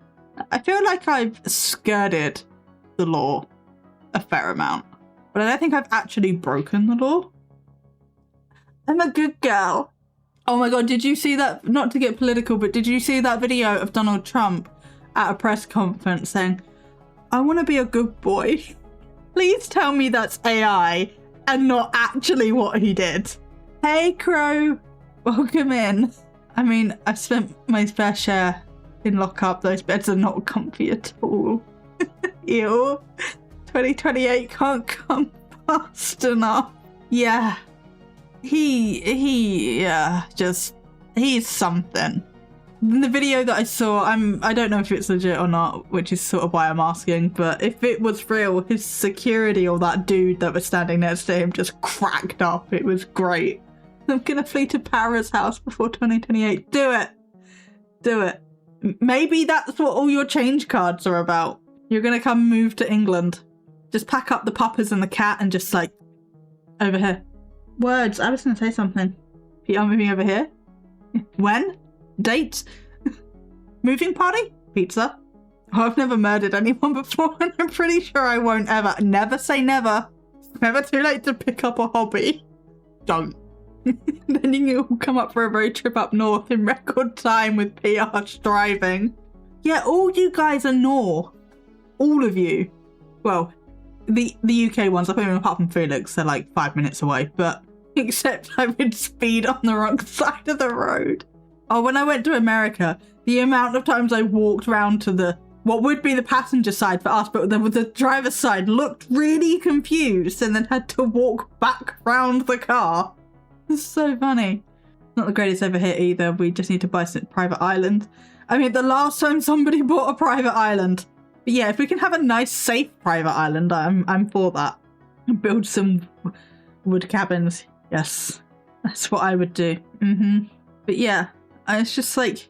I feel like I've skirted the law a fair amount, but I don't think I've actually broken the law. I'm a good girl. Oh my god, did you see that? Not to get political, but did you see that video of Donald Trump at a press conference saying, I want to be a good boy? Please tell me that's AI and not actually what he did. Hey, Crow. Welcome in. I mean, I've spent my fair share in lockup. Those beds are not comfy at all. Ew. 2028 can't come fast enough. Yeah. He's something. In the video that I saw, I don't know if it's legit or not, which is sort of why I'm asking, but if it was real, his security or that dude that was standing next to him just cracked up. It was great. I'm gonna flee to Para's house before 2028. Do it. Do it. Maybe that's what all your change cards are about. You're gonna come move to England. Just pack up the puppers and the cat and just like, over here. Words, I was gonna say something. You are moving over here? When? Date? Moving party? Pizza. Oh, I've never murdered anyone before, and I'm pretty sure I won't ever. Never say never. Never too late to pick up a hobby. Don't. Then you can come up for a road trip up north in record time with PR driving. Yeah, all you guys are north. All of you. Well, the UK ones, I think apart from Felix, they're like 5 minutes away, but except I'm in speed on the wrong side of the road. Oh, when I went to America, the amount of times I walked round to what would be the passenger side for us, but the driver's side, looked really confused and then had to walk back round the car. It's so funny. Not the greatest ever hit either. We just need to buy some private island. I mean, the last time somebody bought a private island. But yeah, if we can have a nice, safe private island, I'm for that. And build some wood cabins. Yes, that's what I would do. But yeah, it's just like,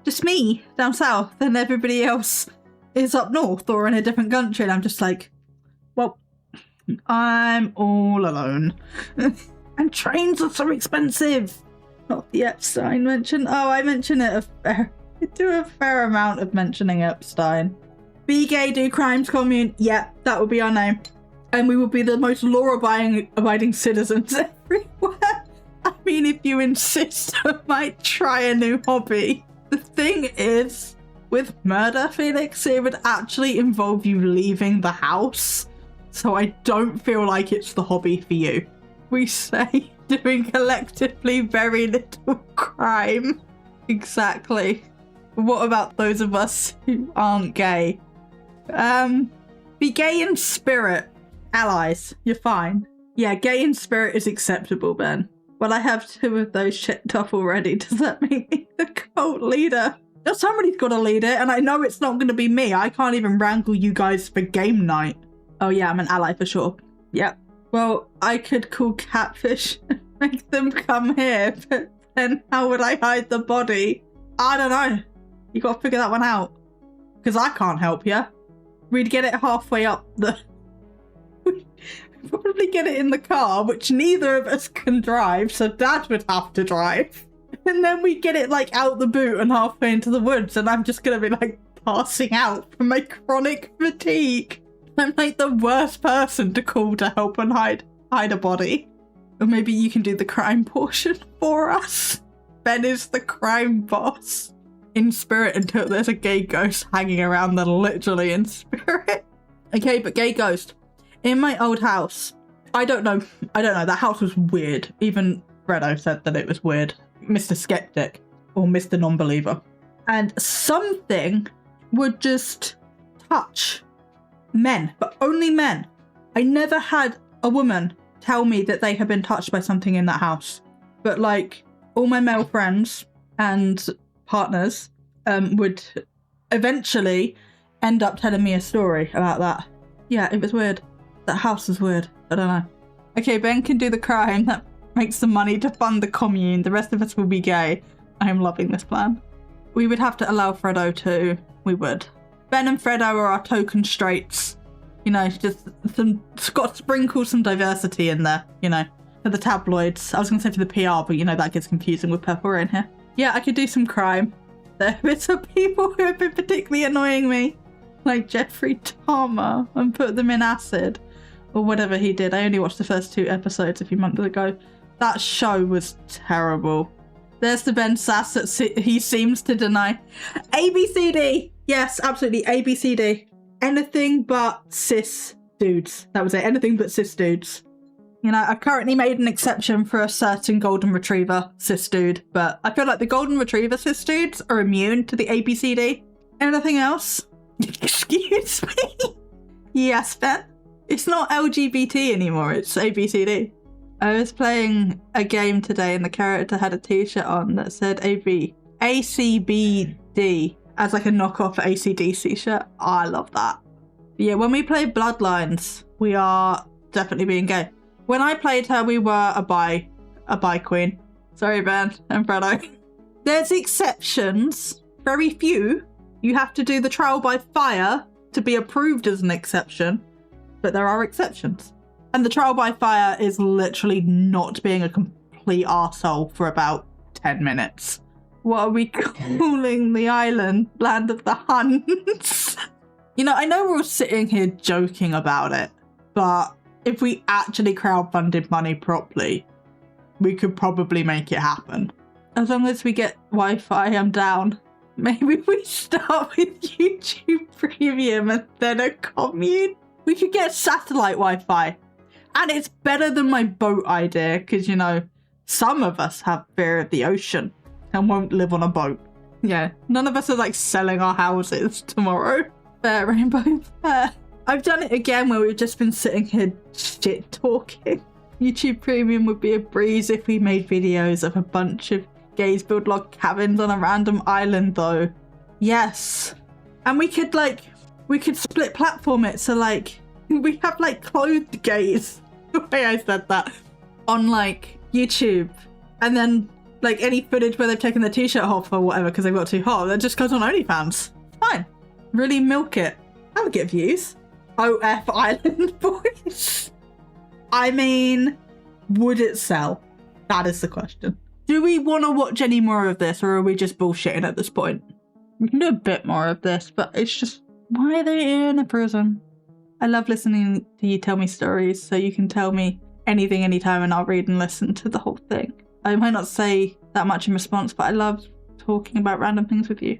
just me down south and everybody else is up north or in a different country. And I'm just like, well, I'm all alone. And trains are so expensive. Not the Epstein mention. Oh, I mention it I do a fair amount of mentioning Epstein. Be gay, do crimes, commune. Yeah, that would be our name. And we would be the most law-abiding citizens everywhere. I mean, if you insist, I might try a new hobby. The thing is, with murder, Felix, it would actually involve you leaving the house. So I don't feel like it's the hobby for you. We say doing collectively very little crime. Exactly. What about those of us who aren't gay? Be gay in spirit. Allies, you're fine. Yeah, gay in spirit is acceptable, Ben. Well, I have 2 of those checked off already. Does that make me the cult leader? Now, somebody's got to lead it, and I know it's not going to be me. I can't even wrangle you guys for game night. Oh yeah, I'm an ally for sure. Yep. Well, I could call Catfish and make them come here, but then how would I hide the body? I don't know. You got to figure that one out. Because I can't help you. We'd get it halfway up the... We'd probably get it in the car, which neither of us can drive, so Dad would have to drive. And then we get it like out the boot and halfway into the woods, and I'm just going to be like passing out from my chronic fatigue. I'm like the worst person to call to help and hide a body. Or maybe you can do the crime portion for us. Ben is the crime boss. In spirit until there's a gay ghost hanging around there, literally in spirit. Okay, but gay ghost. In my old house, I don't know. That house was weird. Even Fredo said that it was weird. Mr. Skeptic or Mr. Non-Believer. And something would just touch men, but only men. I never had a woman tell me that they had been touched by something in that house. But like all my male friends and partners would eventually end up telling me a story about that. Yeah, it was weird. That house was weird. I don't know. Okay, Ben can do the crime. That makes the money to fund the commune. The rest of us will be gay. I am loving this plan. We would have to allow Fredo too. We would. Ben and Fredo are our token straights. You know, just got to sprinkle some diversity in there, you know, for the tabloids. I was going to say for the PR, but you know, that gets confusing with Purple Rain here. Yeah, I could do some crime. There are some people who have been particularly annoying me, like Jeffrey Dahmer, and put them in acid or whatever he did. I only watched the first 2 episodes a few months ago. That show was terrible. There's the Ben Sass that he seems to deny. ABCD. Yes, absolutely. ABCD. Anything but cis dudes. That was it. Anything but cis dudes. You know, I currently made an exception for a certain golden retriever cis dude, but I feel like the golden retriever cis dudes are immune to the ABCD. Anything else? Excuse me? Yes, Ben? It's not LGBT anymore, it's ABCD. I was playing a game today and the character had a t-shirt on that said ACBD as like a knockoff AC/DC shirt. Oh, I love that. But yeah, when we play Bloodlines, we are definitely being gay. When I played her, we were a bi queen. Sorry, Ben and Fredo. There's exceptions, very few. You have to do the trial by fire to be approved as an exception, but there are exceptions. And the trial by fire is literally not being a complete arsehole for about 10 minutes. What are we calling the island? Land of the Huns? You know, I know we're all sitting here joking about it, but if we actually crowdfunded money properly, we could probably make it happen. As long as we get Wi-Fi, I'm down. Maybe we start with YouTube Premium and then a commune. We could get satellite Wi-Fi. And it's better than my boat idea, because, you know, some of us have fear of the ocean and won't live on a boat. Yeah, none of us are like selling our houses tomorrow. Fair, Rainbow, fair. I've done it again where we've just been sitting here shit talking. YouTube Premium would be a breeze if we made videos of a bunch of gays build log cabins on a random island though. Yes. And we could split platform it, so like we have like clothed gays, the way I said that, on like YouTube, and then like any footage where they've taken their t-shirt off or whatever because they've got too hot, that just goes on OnlyFans. Fine. Really milk it. That would get views. OF Island Boys. I mean, would it sell? That is the question. Do we want to watch any more of this, or are we just bullshitting at this point? We can do a bit more of this, but it's just, why are they in a prison? I love listening to you tell me stories, so you can tell me anything, anytime, and I'll read and listen to the whole thing. I might not say that much in response, but I love talking about random things with you.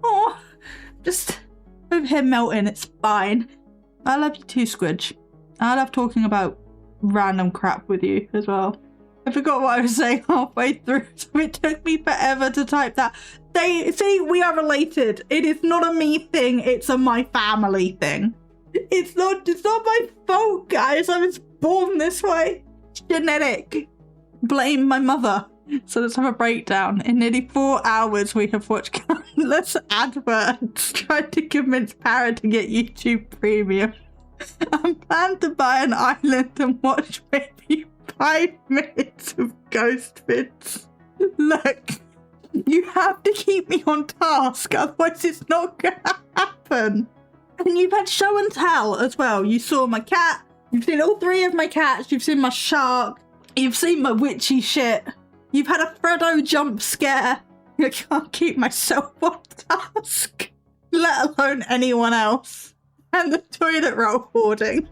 Oh, just over here melting, it's fine. I love you too, Squidge. I love talking about random crap with you as well. I forgot what I was saying halfway through, so it took me forever to type that. See, we are related. It is not a me thing, it's a my family thing. It's not my fault, guys. I was born this way. It's genetic. Blame my mother. So let's have a breakdown. In nearly 4 hours, we have watched countless adverts trying to convince Para to get YouTube Premium. I plan to buy an island and watch maybe 5 minutes of ghost vids. Look, you have to keep me on task, otherwise it's not gonna happen. And you've had show and tell as well. You saw my cat, you've seen all 3 of my cats, you've seen my shark, you've seen my witchy shit. You've had a Freddo jump scare. I can't keep myself on task, let alone anyone else. And the toilet roll hoarding.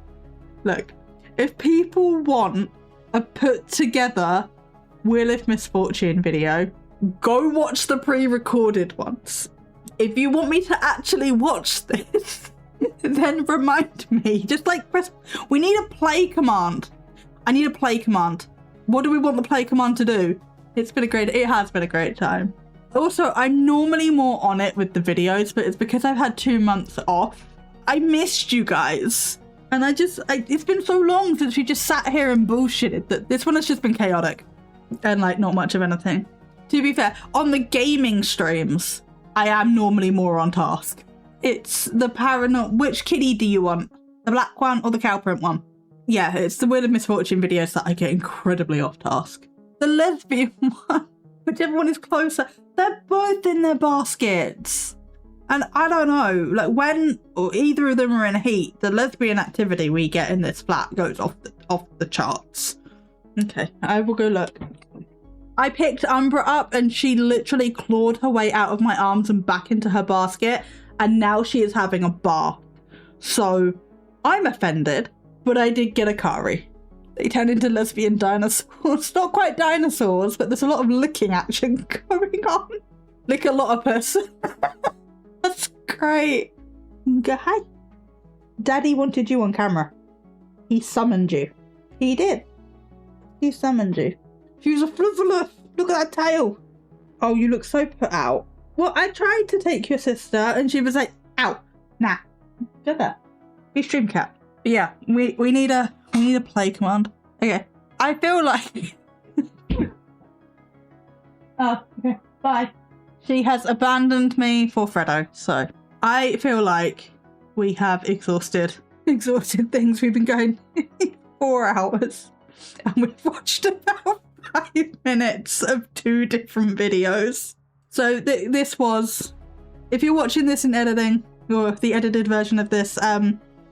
Look, if people want a put together Wheel of Misfortune video, go watch the pre-recorded ones. If you want me to actually watch this, then remind me. Just like press, we need a play command. I need a play command. What do we want the play command to do? It has been a great time. Also, I'm normally more on it with the videos, but it's because I've had 2 months off. I missed you guys. And it's been so long since we just sat here and bullshitted that this one has just been chaotic. And like not much of anything. To be fair, on the gaming streams, I am normally more on task. It's the paranormal, which kitty do you want? The black one or the cow print one? Yeah, it's the Wheel of Misfortune videos that I get incredibly off task. The lesbian one, whichever one is closer, they're both in their baskets. And I don't know, like when either of them are in heat, the lesbian activity we get in this flat goes off the charts. Okay, I will go look. I picked Umbra up and she literally clawed her way out of my arms and back into her basket, and now she is having a bath. So I'm offended, but I did get Akari. They turn into lesbian dinosaurs. Not quite dinosaurs, but there's a lot of licking action going on. Lick a lot of person. That's great. Go, hi. Daddy wanted you on camera. He summoned you. He did. He summoned you. She's a frivolous. Look at that tail. Oh, you look so put out. Well, I tried to take your sister and she was like, ow. Nah. Go there. Be stream cat. But yeah, we need a play command. Okay. I feel like oh, okay. Bye. She has abandoned me for Freddo, so I feel like we have exhausted things. We've been going 4 hours and we've watched about 5 minutes of 2 different videos. So this was, if you're watching this in editing or the edited version of this,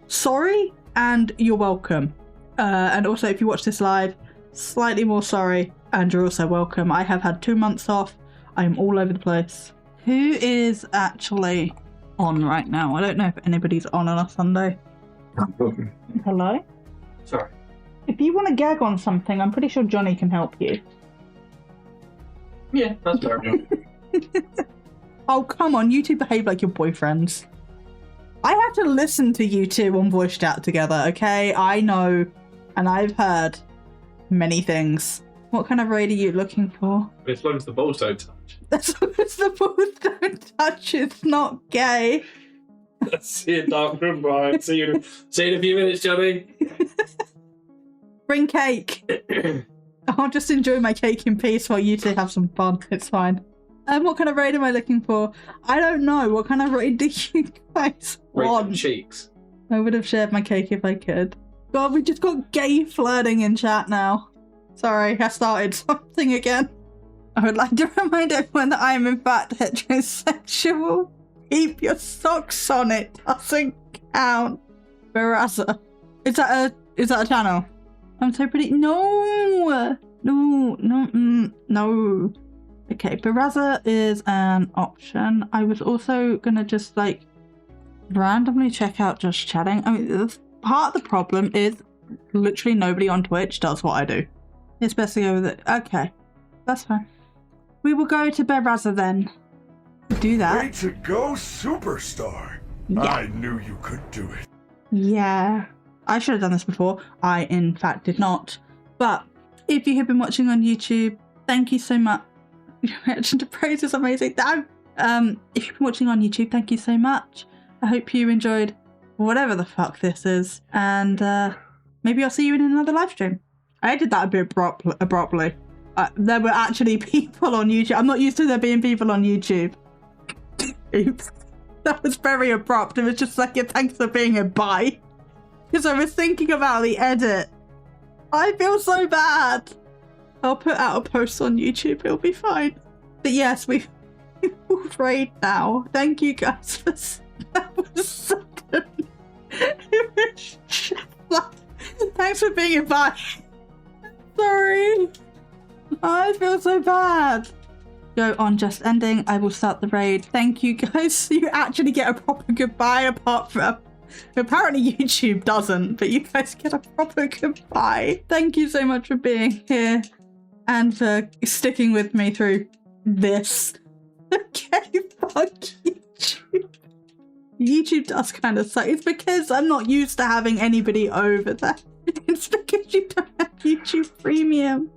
sorry and you're welcome. And also if you watch this live, slightly more sorry. And you're also welcome. I have had 2 months off. I'm all over the place. Who is actually on right now? I don't know if anybody's on a Sunday. Hello? Sorry. If you want to gag on something, I'm pretty sure Johnny can help you. Yeah, that's fair. Oh, come on. You two behave like your boyfriends. I have to listen to you two on voice chat together, okay? I know, and I've heard many things. What kind of raid are you looking for? As long as the balls don't touch. As long as the balls don't touch, it's not gay. See you, dark room, Brian. See you in a few minutes, Johnny. Bring cake. I'll just enjoy my cake in peace while you two have some fun. It's fine. What kind of raid am I looking for? I don't know. What kind of raid do you guys want? Cheeks. I would have shared my cake if I could. God, we just got gay flirting in chat now. Sorry, I started something again. I would like to remind everyone that I am in fact heterosexual. Keep your socks on, it doesn't count. Barasa. Is that a channel? I'm so pretty. No. Okay, Barraza is an option. I was also gonna just like randomly check out Just Chatting. I mean, part of the problem is literally nobody on Twitch does what I do. It's best to go with it. Okay, that's fine. We will go to Barraza then. Do that. Way to go, superstar. Yeah. I knew you could do it. Yeah, I should have done this before. I, in fact, did not. But if you have been watching on YouTube, thank you so much. Your reaction to praise is amazing. If you've been watching on YouTube, thank you so much. I hope you enjoyed whatever the fuck this is. And maybe I'll see you in another live stream. I did that a bit abruptly. There were actually people on YouTube. I'm not used to there being people on YouTube. Oops. That was very abrupt. It was just like, thanks for being here, bye. Because I was thinking about the edit. I feel so bad. I'll put out a post on YouTube. It'll be fine. But yes, we've raid now. Thank you guys for that was so good. Thanks for being here, bye. Sorry. I feel so bad. Go on Just Ending. I will start the raid. Thank you guys. You actually get a proper goodbye apart from... Apparently YouTube doesn't, but you guys get a proper goodbye. Thank you so much for being here and for sticking with me through this. Okay, fuck YouTube. YouTube does kind of suck. It's because I'm not used to having anybody over there. It's because you don't have YouTube Premium.